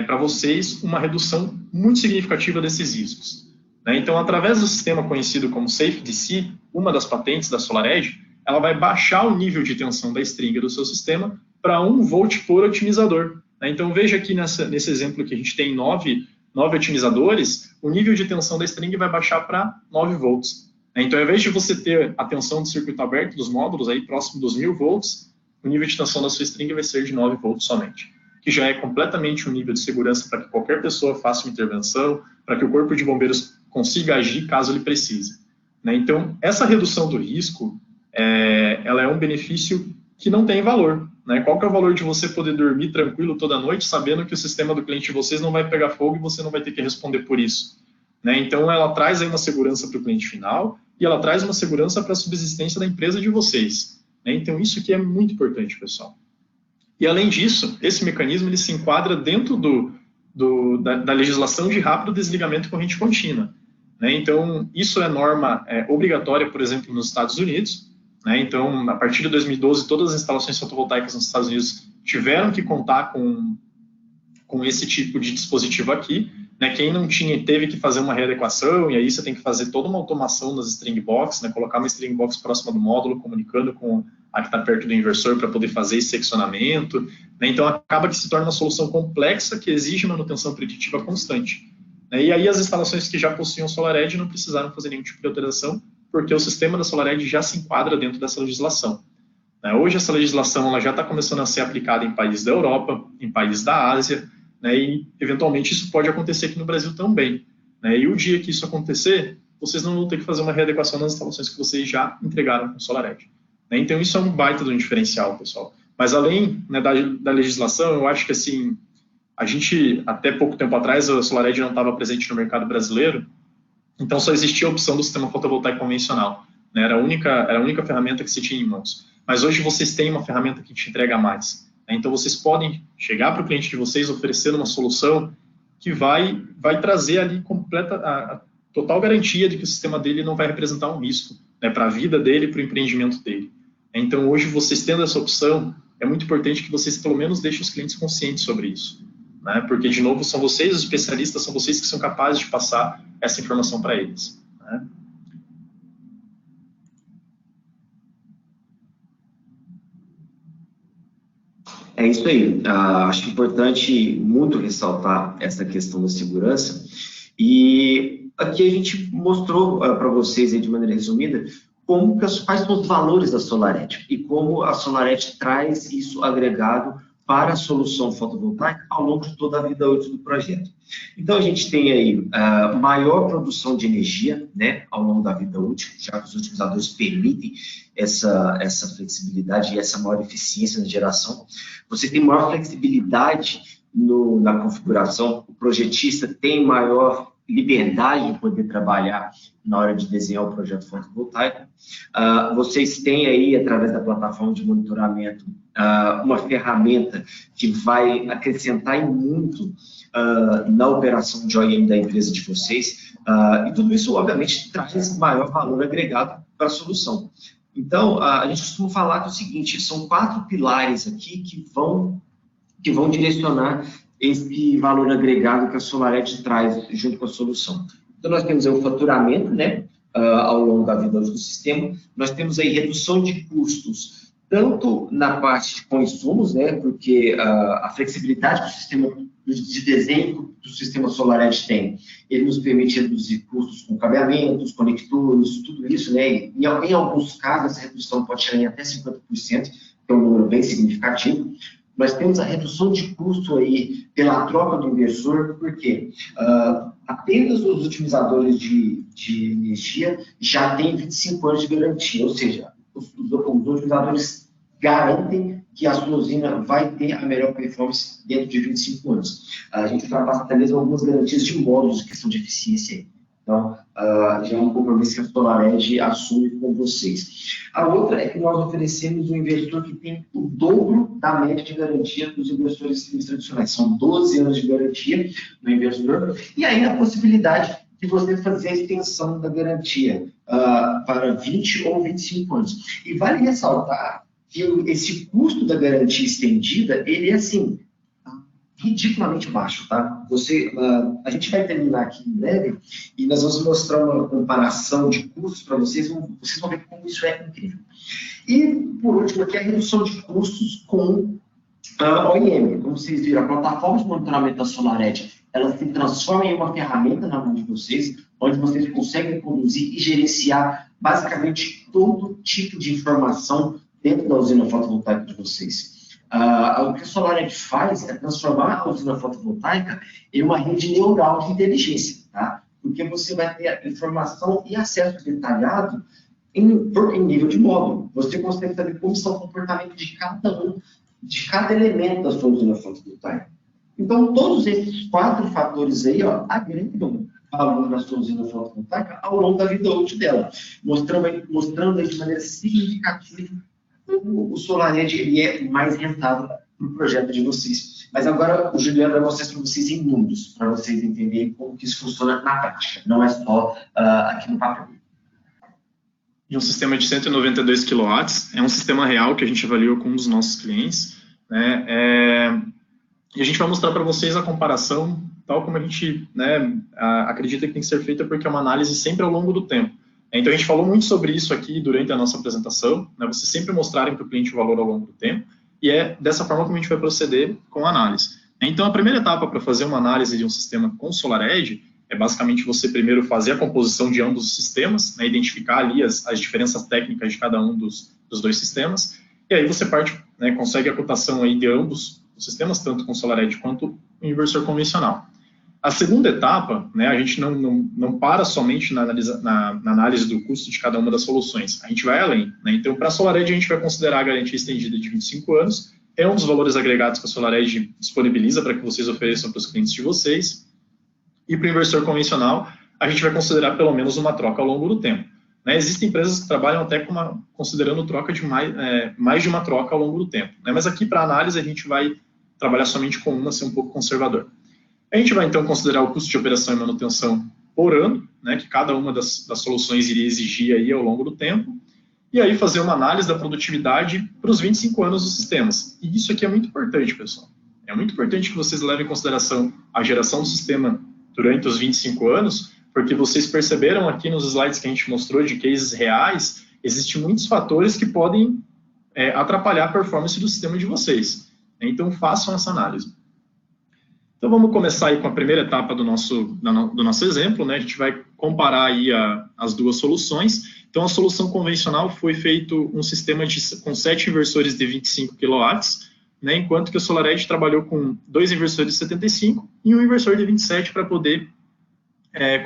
para vocês uma redução muito significativa desses riscos, né? Então, através do sistema conhecido como SafeDC, uma das patentes da SolarEdge, ela vai baixar o nível de tensão da string do seu sistema para 1 volt por otimizador, né? Então, veja aqui nesse exemplo que a gente tem 9 otimizadores, o nível de tensão da string vai baixar para 9 volts. Então, ao invés de você ter a tensão de circuito aberto dos módulos aí próximo dos 1000 volts, o nível de tensão da sua string vai ser de 9 volts somente, que já é completamente um nível de segurança para que qualquer pessoa faça uma intervenção, para que o corpo de bombeiros consiga agir caso ele precise, né? Então, essa redução do risco, ela é um benefício que não tem valor, né? Qual que é o valor de você poder dormir tranquilo toda noite, sabendo que o sistema do cliente de vocês não vai pegar fogo e você não vai ter que responder por isso, né? Então, ela traz aí uma segurança para o cliente final e ela traz uma segurança para a subsistência da empresa de vocês, né? Então, isso aqui é muito importante, pessoal. E, além disso, esse mecanismo ele se enquadra dentro da legislação de rápido desligamento de corrente contínua, né? Então, isso é norma obrigatória, por exemplo, nos Estados Unidos, né? Então, a partir de 2012, todas as instalações fotovoltaicas nos Estados Unidos tiveram que contar com esse tipo de dispositivo aqui, né? Quem não tinha teve que fazer uma readequação, e aí você tem que fazer toda uma automação das string box, né? Colocar uma string box próxima do módulo, comunicando com a que está perto do inversor para poder fazer esse seccionamento, né? Então, acaba que se torna uma solução complexa que exige manutenção preditiva constante, né? E aí as instalações que já possuíam SolarEdge não precisaram fazer nenhum tipo de alteração, porque o sistema da SolarEdge já se enquadra dentro dessa legislação, né? Hoje essa legislação ela já está começando a ser aplicada em países da Europa, em países da Ásia, né? E eventualmente isso pode acontecer aqui no Brasil também, né? E o dia que isso acontecer, vocês não vão ter que fazer uma readequação nas instalações que vocês já entregaram com SolarEdge, né? Então isso é um baita de um diferencial, pessoal. Mas além, né, da legislação, eu acho que assim, a gente, até pouco tempo atrás, a SolarEdge não estava presente no mercado brasileiro, então só existia a opção do sistema fotovoltaico convencional, né? Era a única ferramenta que se tinha em mãos. Mas hoje vocês têm uma ferramenta que te entrega mais, né? Então vocês podem chegar para o cliente de vocês oferecendo uma solução que vai trazer ali a total garantia de que o sistema dele não vai representar um risco, né, para a vida dele, para o empreendimento dele. Então hoje vocês tendo essa opção, é muito importante que vocês pelo menos deixem os clientes conscientes sobre isso, né? Porque, de novo, são vocês os especialistas, são vocês que são capazes de passar essa informação para eles, né? É isso aí. Acho importante muito ressaltar essa questão da segurança. E aqui a gente mostrou para vocês, aí, de maneira resumida, quais são os valores da SolarEdge e como a SolarEdge traz isso agregado para a solução fotovoltaica ao longo de toda a vida útil do projeto. Então, a gente tem aí maior produção de energia, né, ao longo da vida útil, já que os otimizadores permitem essa flexibilidade e essa maior eficiência na geração. Você tem maior flexibilidade na configuração, o projetista tem maior liberdade de poder trabalhar na hora de desenhar o projeto fotovoltaico. Vocês têm aí, através da plataforma de monitoramento, uma ferramenta que vai acrescentar em muito na operação de OEM da empresa de vocês, e tudo isso, obviamente, traz maior valor agregado para a solução. Então, a gente costuma falar que é o seguinte, são 4 pilares aqui que vão direcionar esse valor agregado que a SolarEdge traz junto com a solução. Então, nós temos aí o faturamento, né, ao longo da vida do sistema, nós temos aí redução de custos, tanto na parte de consumos, né, porque a flexibilidade do sistema de desenho do sistema SolarEdge tem, ele nos permite reduzir custos com cabeamentos, conectores, tudo isso, né, e em alguns casos essa redução pode chegar em até 50%, que é um número bem significativo. Nós temos a redução de custo aí pela troca do inversor, porque apenas os otimizadores de energia já têm 25 anos de garantia, ou seja, os otimizadores garantem que a sua usina vai ter a melhor performance dentro de 25 anos. A gente ultrapassa até mesmo algumas garantias de módulos de questão de eficiência aí. Então, já é um compromisso que a SolarEdge assume com vocês. A outra é que nós oferecemos um inversor que tem o dobro da média de garantia dos inversores tradicionais. São 12 anos de garantia no inversor e ainda a possibilidade de você fazer a extensão da garantia para 20 ou 25 anos. E vale ressaltar que esse custo da garantia estendida, ele é assim, ridiculamente baixo, tá? A gente vai terminar aqui em breve e nós vamos mostrar uma comparação de custos para vocês vão ver como isso é incrível. E, por último, aqui a redução de custos com a OEM. Como vocês viram, a plataforma de monitoramento da SolarEdge, ela se transforma em uma ferramenta na mão de vocês, onde vocês conseguem conduzir e gerenciar basicamente todo tipo de informação dentro da usina fotovoltaica de vocês. O que a SolarEdge faz é transformar a usina fotovoltaica em uma rede neural de inteligência, tá? Porque você vai ter informação e acesso detalhado em nível de módulo. Você consegue saber como está o comportamento de cada elemento da sua usina fotovoltaica. Então, todos esses 4 fatores aí, agregam valor na sua usina fotovoltaica ao longo da vida útil dela, mostrando aí de maneira significativa o SolarEdge ele é mais rentável para o projeto de vocês. Mas agora o Juliano vai mostrar para vocês em números, para vocês entenderem como que isso funciona na prática, não é só aqui no papel. E um sistema de 192 kW, é um sistema real que a gente avaliou com um dos nossos clientes, né, e a gente vai mostrar para vocês a comparação, tal como a gente, né, acredita que tem que ser feita, porque é uma análise sempre ao longo do tempo. Então, a gente falou muito sobre isso aqui durante a nossa apresentação, né, vocês sempre mostrarem para o cliente o valor ao longo do tempo, e é dessa forma que a gente vai proceder com a análise. Então, a primeira etapa para fazer uma análise de um sistema com SolarEdge é basicamente você primeiro fazer a composição de ambos os sistemas, né, identificar ali as diferenças técnicas de cada um dos 2 sistemas, e aí você né, consegue a cotação aí de ambos os sistemas, tanto com SolarEdge quanto o inversor convencional. A segunda etapa, né, a gente não para somente na análise do custo de cada uma das soluções, a gente vai além. Né? Então, para a SolarEdge, a gente vai considerar a garantia estendida de 25 anos, é um dos valores agregados que a SolarEdge disponibiliza para que vocês ofereçam para os clientes de vocês, e para o inversor convencional, a gente vai considerar pelo menos uma troca ao longo do tempo. Né? Existem empresas que trabalham até considerando troca de mais de uma troca ao longo do tempo. Né? Mas aqui, para análise, a gente vai trabalhar somente com uma, ser um pouco conservador. A gente vai, então, considerar o custo de operação e manutenção por ano, né, que cada uma das soluções iria exigir aí ao longo do tempo, e aí fazer uma análise da produtividade para os 25 anos dos sistemas. E isso aqui é muito importante, pessoal. É muito importante que vocês levem em consideração a geração do sistema durante os 25 anos, porque vocês perceberam aqui nos slides que a gente mostrou de cases reais, existem muitos fatores que podem atrapalhar a performance do sistema de vocês. Então, façam essa análise. Então, vamos começar aí com a primeira etapa do nosso exemplo, né? A gente vai comparar aí as duas soluções. Então, a solução convencional foi feito um sistema com 7 inversores de 25 kW, né? Enquanto que a SolarEdge trabalhou com 2 inversores de 75 e um inversor de 27 para poder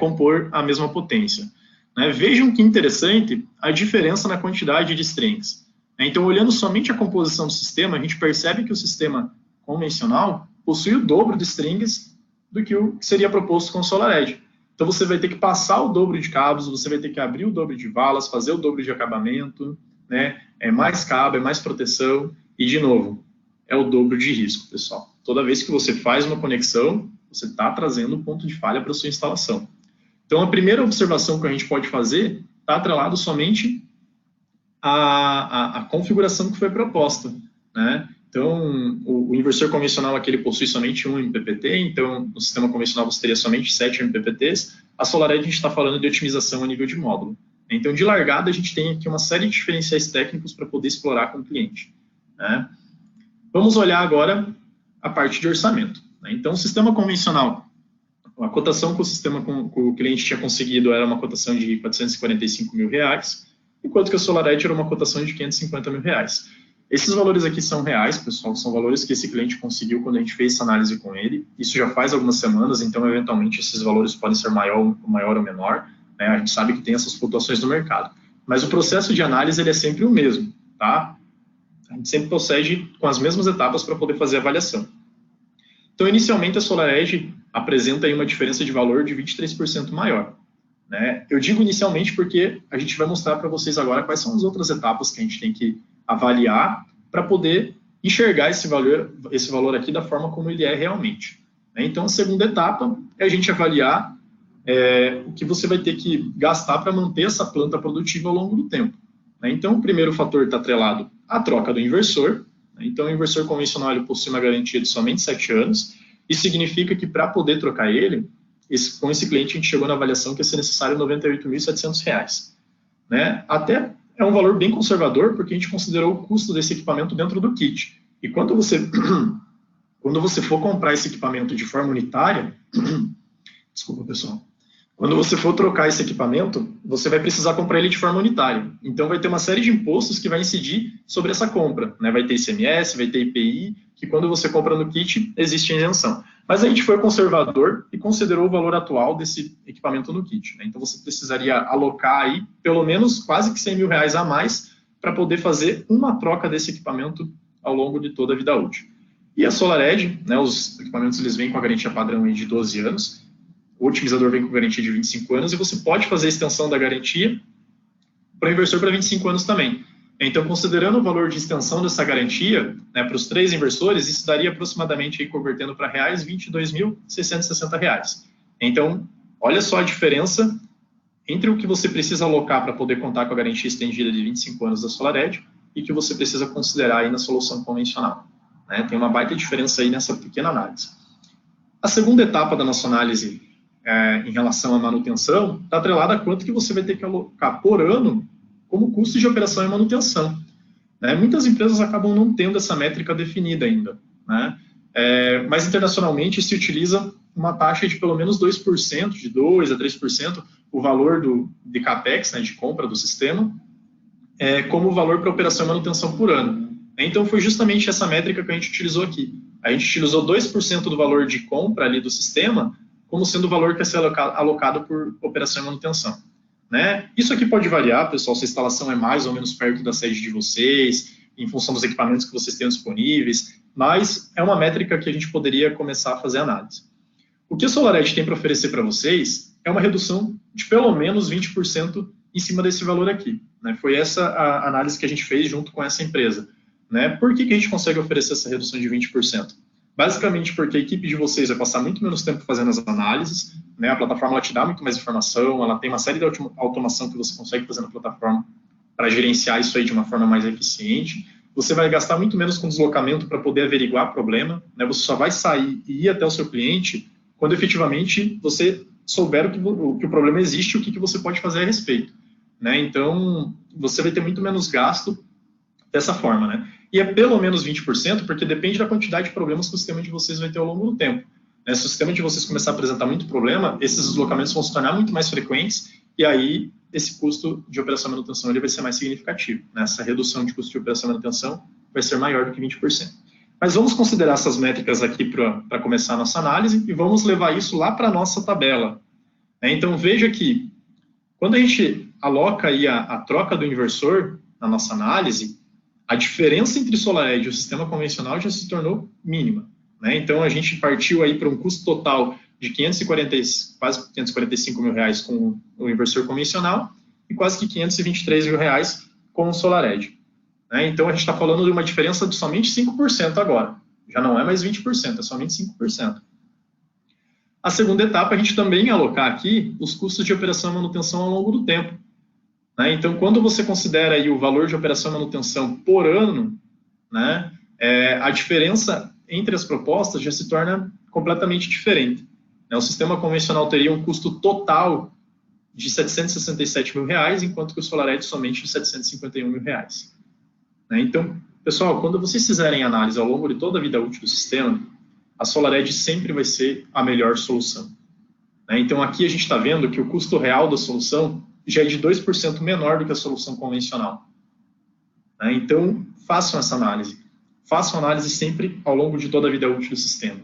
compor a mesma potência. Né? Vejam que interessante a diferença na quantidade de strings. Então, olhando somente a composição do sistema, a gente percebe que o sistema convencional possui o dobro de strings do que o que seria proposto com o SolarEdge. Então, você vai ter que passar o dobro de cabos, você vai ter que abrir o dobro de valas, fazer o dobro de acabamento, né? É mais cabo, é mais proteção, e, de novo, é o dobro de risco, pessoal. Toda vez que você faz uma conexão, você está trazendo um ponto de falha para a sua instalação. Então, a primeira observação que a gente pode fazer está atrelado somente à configuração que foi proposta, né? Então, o inversor convencional aqui ele possui somente 1 MPPT, então no sistema convencional você teria somente 7 MPPTs. A SolarEdge a gente está falando de otimização a nível de módulo. Então, de largada, a gente tem aqui uma série de diferenciais técnicos para poder explorar com o cliente, né? Vamos olhar agora a parte de orçamento, né? Então, o sistema convencional, a cotação que o cliente tinha conseguido era uma cotação de R$445 mil, enquanto que a SolarEdge era uma cotação de R$550 mil. Esses valores aqui são reais, pessoal, são valores que esse cliente conseguiu quando a gente fez essa análise com ele. Isso já faz algumas semanas, então, eventualmente, esses valores podem ser maior ou menor, né? A gente sabe que tem essas flutuações no mercado. Mas o processo de análise ele é sempre o mesmo, tá? A gente sempre procede com as mesmas etapas para poder fazer a avaliação. Então, inicialmente, a SolarEdge apresenta aí uma diferença de valor de 23% maior, né? Eu digo inicialmente porque a gente vai mostrar para vocês agora quais são as outras etapas que a gente tem que avaliar para poder enxergar esse valor aqui da forma como ele é realmente. Então, a segunda etapa é a gente avaliar o que você vai ter que gastar para manter essa planta produtiva ao longo do tempo. Então, o primeiro fator está atrelado à troca do inversor. Então, o inversor convencional ele possui uma garantia de somente 7 anos. Isso significa que para poder trocar ele, com esse cliente a gente chegou na avaliação que ia ser necessário R$ 98.700. Né? Até é um valor bem conservador, porque a gente considerou o custo desse equipamento dentro do kit. E quando você for comprar esse equipamento de forma unitária, desculpa, pessoal, quando você for trocar esse equipamento, você vai precisar comprar ele de forma unitária. Então, vai ter uma série de impostos que vai incidir sobre essa compra, né? Vai ter ICMS, vai ter IPI, que quando você compra no kit, existe isenção. Mas a gente foi conservador e considerou o valor atual desse equipamento no kit, né? Então, você precisaria alocar aí pelo menos quase que R$100 mil a mais para poder fazer uma troca desse equipamento ao longo de toda a vida útil. E a SolarEdge, né, os equipamentos eles vêm com a garantia padrão aí de 12 anos, o otimizador vem com garantia de 25 anos e você pode fazer a extensão da garantia para o inversor para 25 anos também. Então, considerando o valor de extensão dessa garantia, né, para os 3 inversores, isso daria aproximadamente, aí, convertendo para reais, R$ 22.660. Então, olha só a diferença entre o que você precisa alocar para poder contar com a garantia estendida de 25 anos da SolarEdge e que você precisa considerar aí na solução convencional, né? Tem uma baita diferença aí nessa pequena análise. A segunda etapa da nossa análise em relação à manutenção está atrelada a quanto que você vai ter que alocar por ano como custo de operação e manutenção, né? Muitas empresas acabam não tendo essa métrica definida ainda, né? Mas internacionalmente se utiliza uma taxa de pelo menos 2%, de 2% a 3%, o valor de CAPEX, né, de compra do sistema, como valor para operação e manutenção por ano. Então, foi justamente essa métrica que a gente utilizou aqui. A gente utilizou 2% do valor de compra ali do sistema como sendo o valor que é ser alocado por operação e manutenção, né? Isso aqui pode variar, pessoal, se a instalação é mais ou menos perto da sede de vocês, em função dos equipamentos que vocês tenham disponíveis, mas é uma métrica que a gente poderia começar a fazer análise. O que a SolarEdge tem para oferecer para vocês é uma redução de pelo menos 20% em cima desse valor aqui, né? Foi essa a análise que a gente fez junto com essa empresa, né? Por que a gente consegue oferecer essa redução de 20%? Basicamente porque a equipe de vocês vai passar muito menos tempo fazendo as análises, né? A plataforma ela te dá muito mais informação, ela tem uma série de automação que você consegue fazer na plataforma para gerenciar isso aí de uma forma mais eficiente. Você vai gastar muito menos com deslocamento para poder averiguar problema, né? Você só vai sair e ir até o seu cliente quando efetivamente você souber o que o problema existe e o que você pode fazer a respeito, né? Então, você vai ter muito menos gasto dessa forma, né? E é pelo menos 20%, porque depende da quantidade de problemas que o sistema de vocês vai ter ao longo do tempo. Se o sistema de vocês começar a apresentar muito problema, esses deslocamentos vão se tornar muito mais frequentes, e aí esse custo de operação e manutenção ele vai ser mais significativo. Essa redução de custo de operação e manutenção vai ser maior do que 20%. Mas vamos considerar essas métricas aqui para começar a nossa análise e vamos levar isso lá para a nossa tabela. Então, veja que quando a gente aloca aí a troca do inversor na nossa análise, a diferença entre SolarEdge e o sistema convencional já se tornou mínima. Então, a gente partiu aí para um custo total de quase 545 mil reais com o inversor convencional e quase que 523 mil reais com o SolarEdge. Então, a gente está falando de uma diferença de somente 5% agora. Já não é mais 20%, é somente 5%. A segunda etapa, a gente também alocar aqui os custos de operação e manutenção ao longo do tempo. Então, quando você considera aí o valor de operação e manutenção por ano, a diferença entre as propostas já se torna completamente diferente. O sistema convencional teria um custo total de 767 mil reais, enquanto que o SolarEdge somente de 751 mil reais. Então, pessoal, quando vocês fizerem análise ao longo de toda a vida útil do sistema, a SolarEdge sempre vai ser a melhor solução. Então, aqui a gente está vendo que o custo real da solução já é de 2% menor do que a solução convencional. Então, façam essa análise. Façam análise sempre ao longo de toda a vida útil do sistema.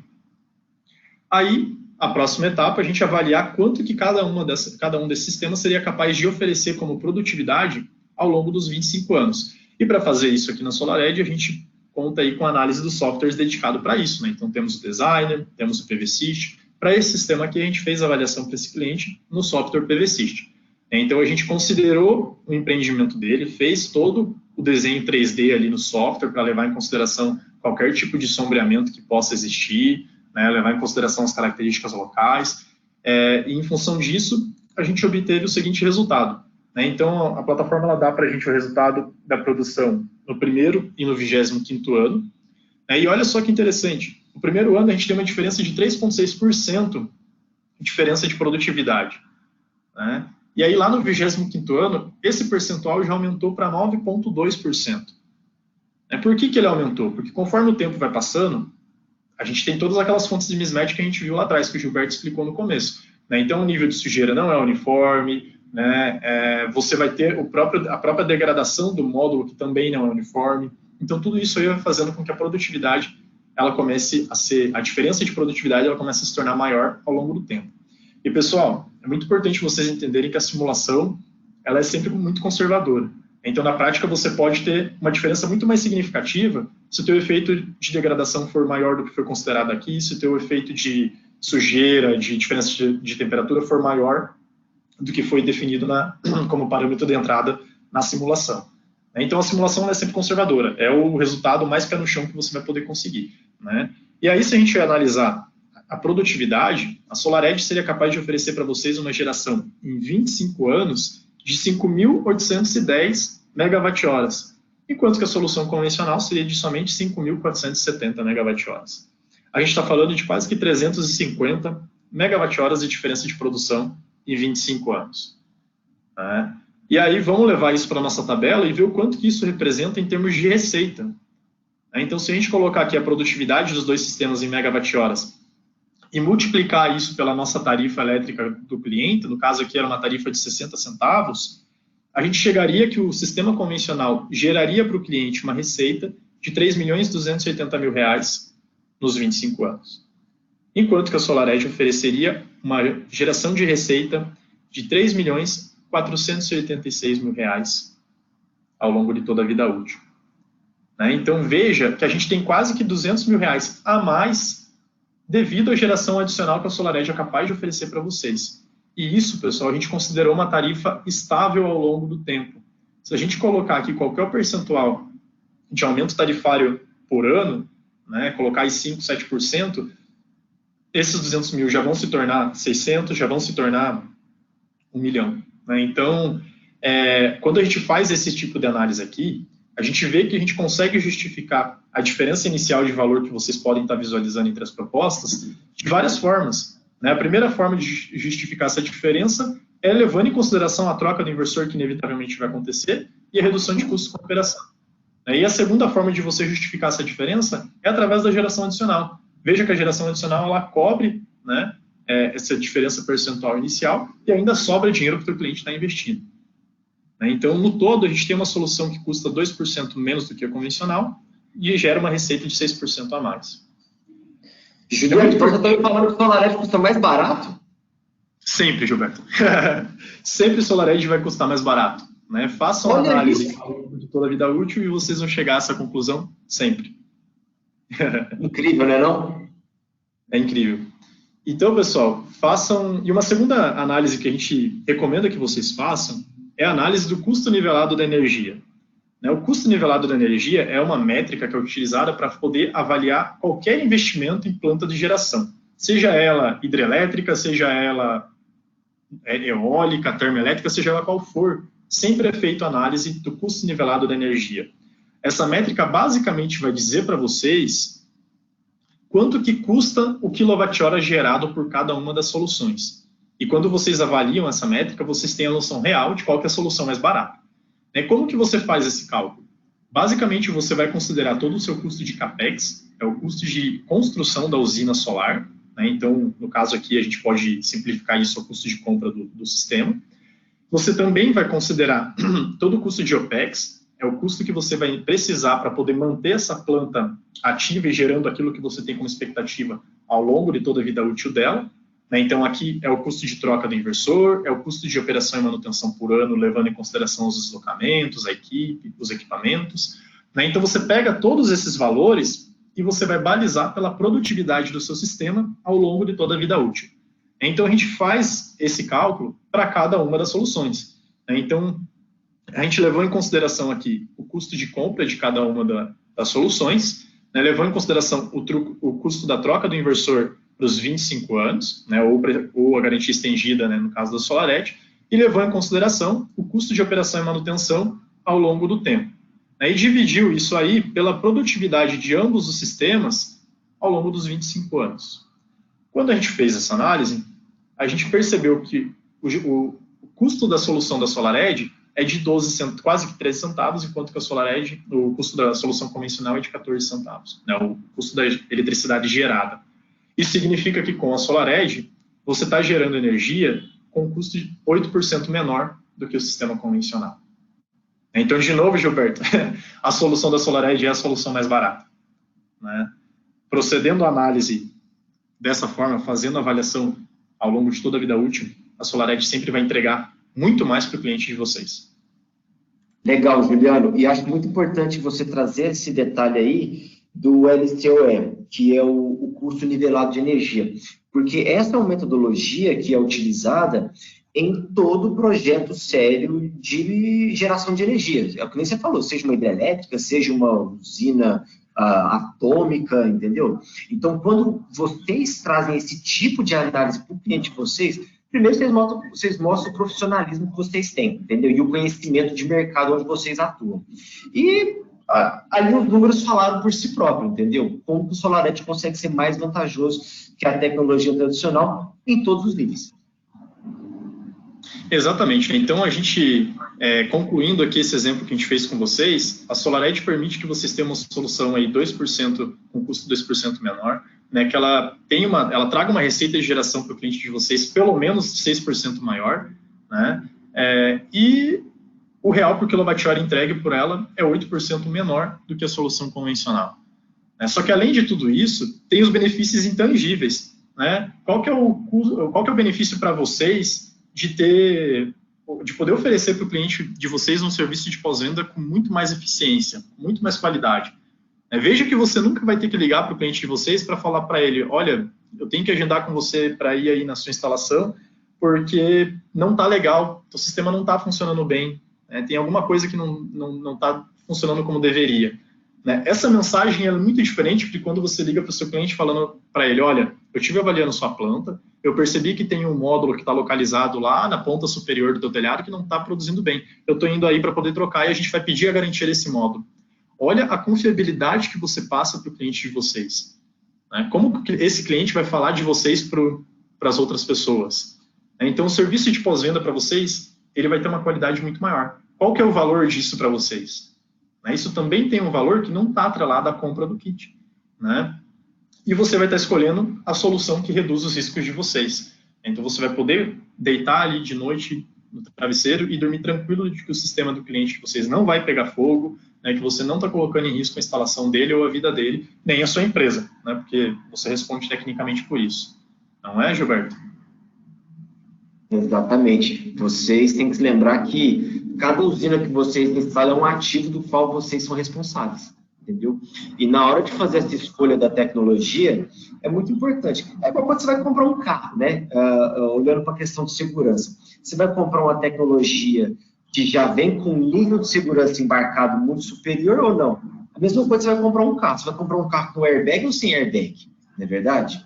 Aí, a próxima etapa, a gente avaliar quanto que cada um desses sistemas seria capaz de oferecer como produtividade ao longo dos 25 anos. E para fazer isso aqui na SolarEdge, a gente conta aí com a análise dos softwares dedicado para isso. Então, temos o Designer, temos o PVSys. Para esse sistema aqui, a gente fez a avaliação para esse cliente no software PVSys. Então, a gente considerou o empreendimento dele, fez todo o desenho 3D ali no software para levar em consideração qualquer tipo de sombreamento que possa existir, levar em consideração as características locais. E, em função disso, a gente obteve o seguinte resultado. Então, a plataforma ela dá para a gente o resultado da produção no primeiro e no 25º ano. E olha só que interessante, no primeiro ano a gente tem uma diferença de 3,6% de diferença de produtividade. E aí lá no 25º ano, esse percentual já aumentou para 9,2%. Por que ele aumentou? Porque conforme o tempo vai passando, a gente tem todas aquelas fontes de mismatch que a gente viu lá atrás, que o Gilberto explicou no começo. Então, o nível de sujeira não é uniforme, você vai ter a própria degradação do módulo, que também não é uniforme. Então, tudo isso aí vai fazendo com que a produtividade, ela comece a diferença de produtividade, ela comece a se tornar maior ao longo do tempo. E, pessoal, é muito importante vocês entenderem que a simulação, ela é sempre muito conservadora. Então, na prática, você pode ter uma diferença muito mais significativa se o teu efeito de degradação for maior do que foi considerado aqui, se o teu efeito de sujeira, de diferença de temperatura for maior do que foi definido como parâmetro de entrada na simulação. Então, a simulação é sempre conservadora, é o resultado mais pé no chão que você vai poder conseguir. E aí, se a gente analisar a produtividade, a SolarEdge seria capaz de oferecer para vocês uma geração em 25 anos de 5.810 megawatt-horas, enquanto que a solução convencional seria de somente 5.470 megawatt-horas. A gente está falando de quase que 350 megawatt-horas de diferença de produção em 25 anos. E aí vamos levar isso para a nossa tabela e ver o quanto que isso representa em termos de receita. Então, se a gente colocar aqui a produtividade dos dois sistemas em megawatt-horas e multiplicar isso pela nossa tarifa elétrica do cliente, no caso aqui era uma tarifa de 60 centavos, a gente chegaria que o sistema convencional geraria para o cliente uma receita de R$3.280.000 nos 25 anos. Enquanto que a SolarEdge ofereceria uma geração de receita de R$3.486.000 ao longo de toda a vida útil. Então, veja que a gente tem quase que R$200.000 a mais devido à geração adicional que a SolarEdge é capaz de oferecer para vocês. E isso, pessoal, a gente considerou uma tarifa estável ao longo do tempo. Se a gente colocar aqui qualquer percentual de aumento tarifário por ano, colocar aí 5%, 7%, esses 200 mil já vão se tornar 600, já vão se tornar 1 milhão. Então, quando a gente faz esse tipo de análise aqui, a gente vê que a gente consegue justificar a diferença inicial de valor que vocês podem estar visualizando entre as propostas de várias formas. A primeira forma de justificar essa diferença é levando em consideração a troca do inversor que inevitavelmente vai acontecer e a redução de custos com a operação. E a segunda forma de você justificar essa diferença é através da geração adicional. Veja que a geração adicional ela cobre, né, essa diferença percentual inicial e ainda sobra dinheiro para o cliente estar investindo. Então, no todo, a gente tem uma solução que custa 2% menos do que a convencional e gera uma receita de 6% a mais. Gilberto, então você está me falando que o SolarEdge custa mais barato? Sempre, Gilberto. Sempre o SolarEdge vai custar mais barato. Né? Façam uma análise de toda a vida útil e vocês vão chegar a essa conclusão sempre. Incrível, né, não? É incrível. Então, pessoal, façam... E uma segunda análise que a gente recomenda que vocês façam é a análise do custo nivelado da energia. O custo nivelado da energia é uma métrica que é utilizada para poder avaliar qualquer investimento em planta de geração, seja ela hidrelétrica, seja ela eólica, termoelétrica, seja ela qual for, sempre é feita a análise do custo nivelado da energia. Essa métrica basicamente vai dizer para vocês quanto que custa o quilowatt-hora gerado por cada uma das soluções. E quando vocês avaliam essa métrica, vocês têm a noção real de qual que é a solução mais barata. Como que você faz esse cálculo? Basicamente, você vai considerar todo o seu custo de CAPEX, é o custo de construção da usina solar. Então, no caso aqui, a gente pode simplificar isso ao custo de compra do sistema. Você também vai considerar todo o custo de OPEX, é o custo que você vai precisar para poder manter essa planta ativa e gerando aquilo que você tem como expectativa ao longo de toda a vida útil dela. Então, aqui é o custo de troca do inversor, é o custo de operação e manutenção por ano, levando em consideração os deslocamentos, a equipe, os equipamentos. Então, você pega todos esses valores e você vai balizar pela produtividade do seu sistema ao longo de toda a vida útil. Então, a gente faz esse cálculo para cada uma das soluções. Então, a gente levou em consideração aqui o custo de compra de cada uma das soluções, levou em consideração o custo da troca do inversor para os 25 anos, ou a garantia estendida, no caso da SolarEdge, e levou em consideração o custo de operação e manutenção ao longo do tempo. E dividiu isso aí pela produtividade de ambos os sistemas ao longo dos 25 anos. Quando a gente fez essa análise, a gente percebeu que o custo da solução da SolarEdge é de 12 centavos, quase que 13 centavos, enquanto que a SolarEdge, o custo da solução convencional é de 14 centavos, o custo da eletricidade gerada. Isso significa que com a SolarEdge, você está gerando energia com um custo de 8% menor do que o sistema convencional. Então, de novo, Gilberto, a solução da SolarEdge é a solução mais barata. Procedendo à análise dessa forma, fazendo a avaliação ao longo de toda a vida útil, a SolarEdge sempre vai entregar muito mais para o cliente de vocês. Legal, Juliano. E acho muito importante você trazer esse detalhe aí do LCOE, que é o custo nivelado de energia. Porque essa é uma metodologia que é utilizada em todo projeto sério de geração de energia. É o que nem você falou, seja uma hidrelétrica, seja uma usina atômica, entendeu? Então, quando vocês trazem esse tipo de análise para o cliente de vocês, primeiro vocês mostram o profissionalismo que vocês têm, entendeu? E o conhecimento de mercado onde vocês atuam. E ali os números falaram por si próprio, entendeu? Como o SolarEdge consegue ser mais vantajoso que a tecnologia tradicional em todos os níveis. Exatamente. Então, a gente, concluindo aqui esse exemplo que a gente fez com vocês, a SolarEdge permite que vocês tenham uma solução aí 2%, com custo 2% menor, que ela traga uma receita de geração para o cliente de vocês pelo menos 6% maior, e o real por quilowatt-hora entregue por ela é 8% menor do que a solução convencional. Só que, além de tudo isso, tem os benefícios intangíveis. Qual que é o benefício para vocês de poder oferecer para o cliente de vocês um serviço de pós-venda com muito mais eficiência, muito mais qualidade? Veja que você nunca vai ter que ligar para o cliente de vocês para falar para ele, olha, eu tenho que agendar com você para ir aí na sua instalação, porque não está legal, o sistema não está funcionando bem, tem alguma coisa que não está funcionando como deveria. Essa mensagem é muito diferente de quando você liga para o seu cliente falando para ele, olha, eu estive avaliando sua planta, eu percebi que tem um módulo que está localizado lá na ponta superior do teu telhado que não está produzindo bem. Eu estou indo aí para poder trocar e a gente vai pedir a garantia desse módulo. Olha a confiabilidade que você passa para o cliente de vocês. Como esse cliente vai falar de vocês para as outras pessoas? Então, o serviço de pós-venda para vocês, ele vai ter uma qualidade muito maior. Qual que é o valor disso para vocês? né? Isso também tem um valor que não está atrelado à compra do kit, né? E você vai estar escolhendo a solução que reduz os riscos de vocês. Então, você vai poder deitar ali de noite no travesseiro e dormir tranquilo de que o sistema do cliente de vocês não vai pegar fogo, né, que você não está colocando em risco a instalação dele ou a vida dele, nem a sua empresa, né, porque você responde tecnicamente por isso. Não é, Gilberto? Exatamente. Vocês têm que se lembrar que cada usina que vocês instalam é um ativo do qual vocês são responsáveis, entendeu? E na hora de fazer essa escolha da tecnologia, é muito importante. É igual quando você vai comprar um carro, né? Olhando para a questão de segurança. Você vai comprar uma tecnologia que já vem com um nível de segurança embarcado muito superior ou não? A mesma coisa você vai comprar um carro. Você vai comprar um carro com airbag ou sem airbag? Não é verdade?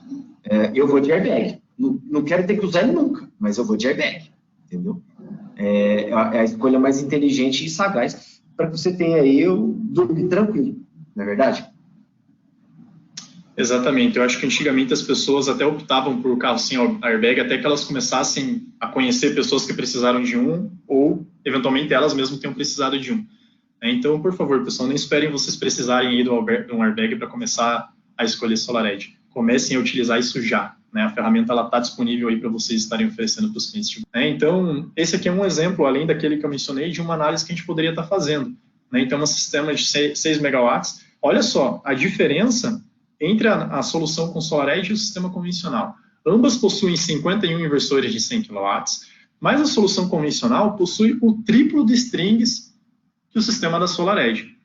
Eu vou de airbag. Não quero ter que usar ele nunca, mas eu vou de airbag, entendeu? É a escolha mais inteligente e sagaz para que você tenha aí dormir tranquilo, não é verdade? Exatamente. Eu acho que antigamente as pessoas até optavam por carro sem airbag até que elas começassem a conhecer pessoas que precisaram de um ou, eventualmente, elas mesmas tenham precisado de um. Então, por favor, pessoal, não esperem vocês precisarem aí de um airbag para começar a escolher SolarEdge. Comecem a utilizar isso já. Né? A ferramenta está disponível aí para vocês estarem oferecendo para os clientes. Então, esse aqui é um exemplo, além daquele que eu mencionei, de uma análise que a gente poderia estar fazendo. Né? Então, um sistema de 6 megawatts. Olha só, a diferença entre a solução com SolarEdge e o sistema convencional. Ambas possuem 51 inversores de 100 kW, mas a solução convencional possui o triplo de strings que o sistema da SolarEdge.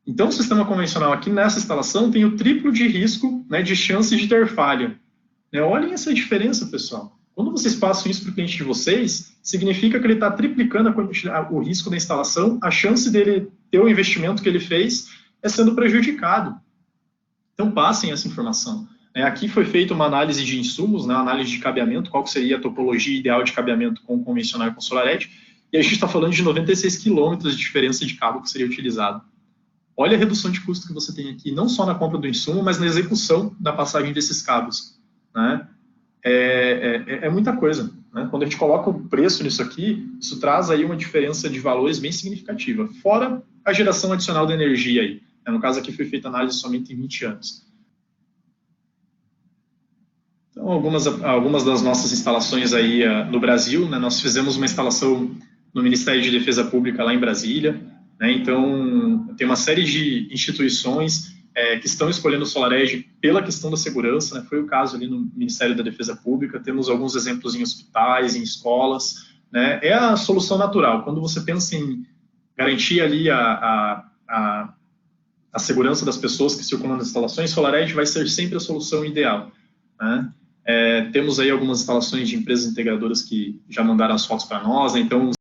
Então, o sistema convencional aqui nessa instalação tem o triplo de risco, né, de chance de ter falha. Olhem essa diferença, pessoal. Quando vocês passam isso para o cliente de vocês, significa que ele está triplicando o risco da instalação, a chance dele ter o investimento que ele fez é sendo prejudicado. Então, passem essa informação. Aqui foi feita uma análise de insumos, né, análise de cabeamento, qual seria a topologia ideal de cabeamento com o convencional e com SolarEdge, e a gente está falando de 96 quilômetros de diferença de cabo que seria utilizado. Olha a redução de custo que você tem aqui, não só na compra do insumo, mas na execução da passagem desses cabos. Né? É muita coisa. Né? Quando a gente coloca o preço nisso aqui, isso traz aí uma diferença de valores bem significativa, fora a geração adicional de energia aí. No caso aqui foi feita análise somente em 20 anos. Então, algumas das nossas instalações aí no Brasil, né, nós fizemos uma instalação no Ministério de Defesa Pública lá em Brasília, né, então tem uma série de instituições que estão escolhendo o SolarEdge pela questão da segurança, né, foi o caso ali no Ministério da Defesa Pública, temos alguns exemplos em hospitais, em escolas, né, é a solução natural, quando você pensa em garantir ali a segurança das pessoas que circulam nas instalações, SolarEdge vai ser sempre a solução ideal. Né? Temos aí algumas instalações de empresas integradoras que já mandaram as fotos para nós, né? Então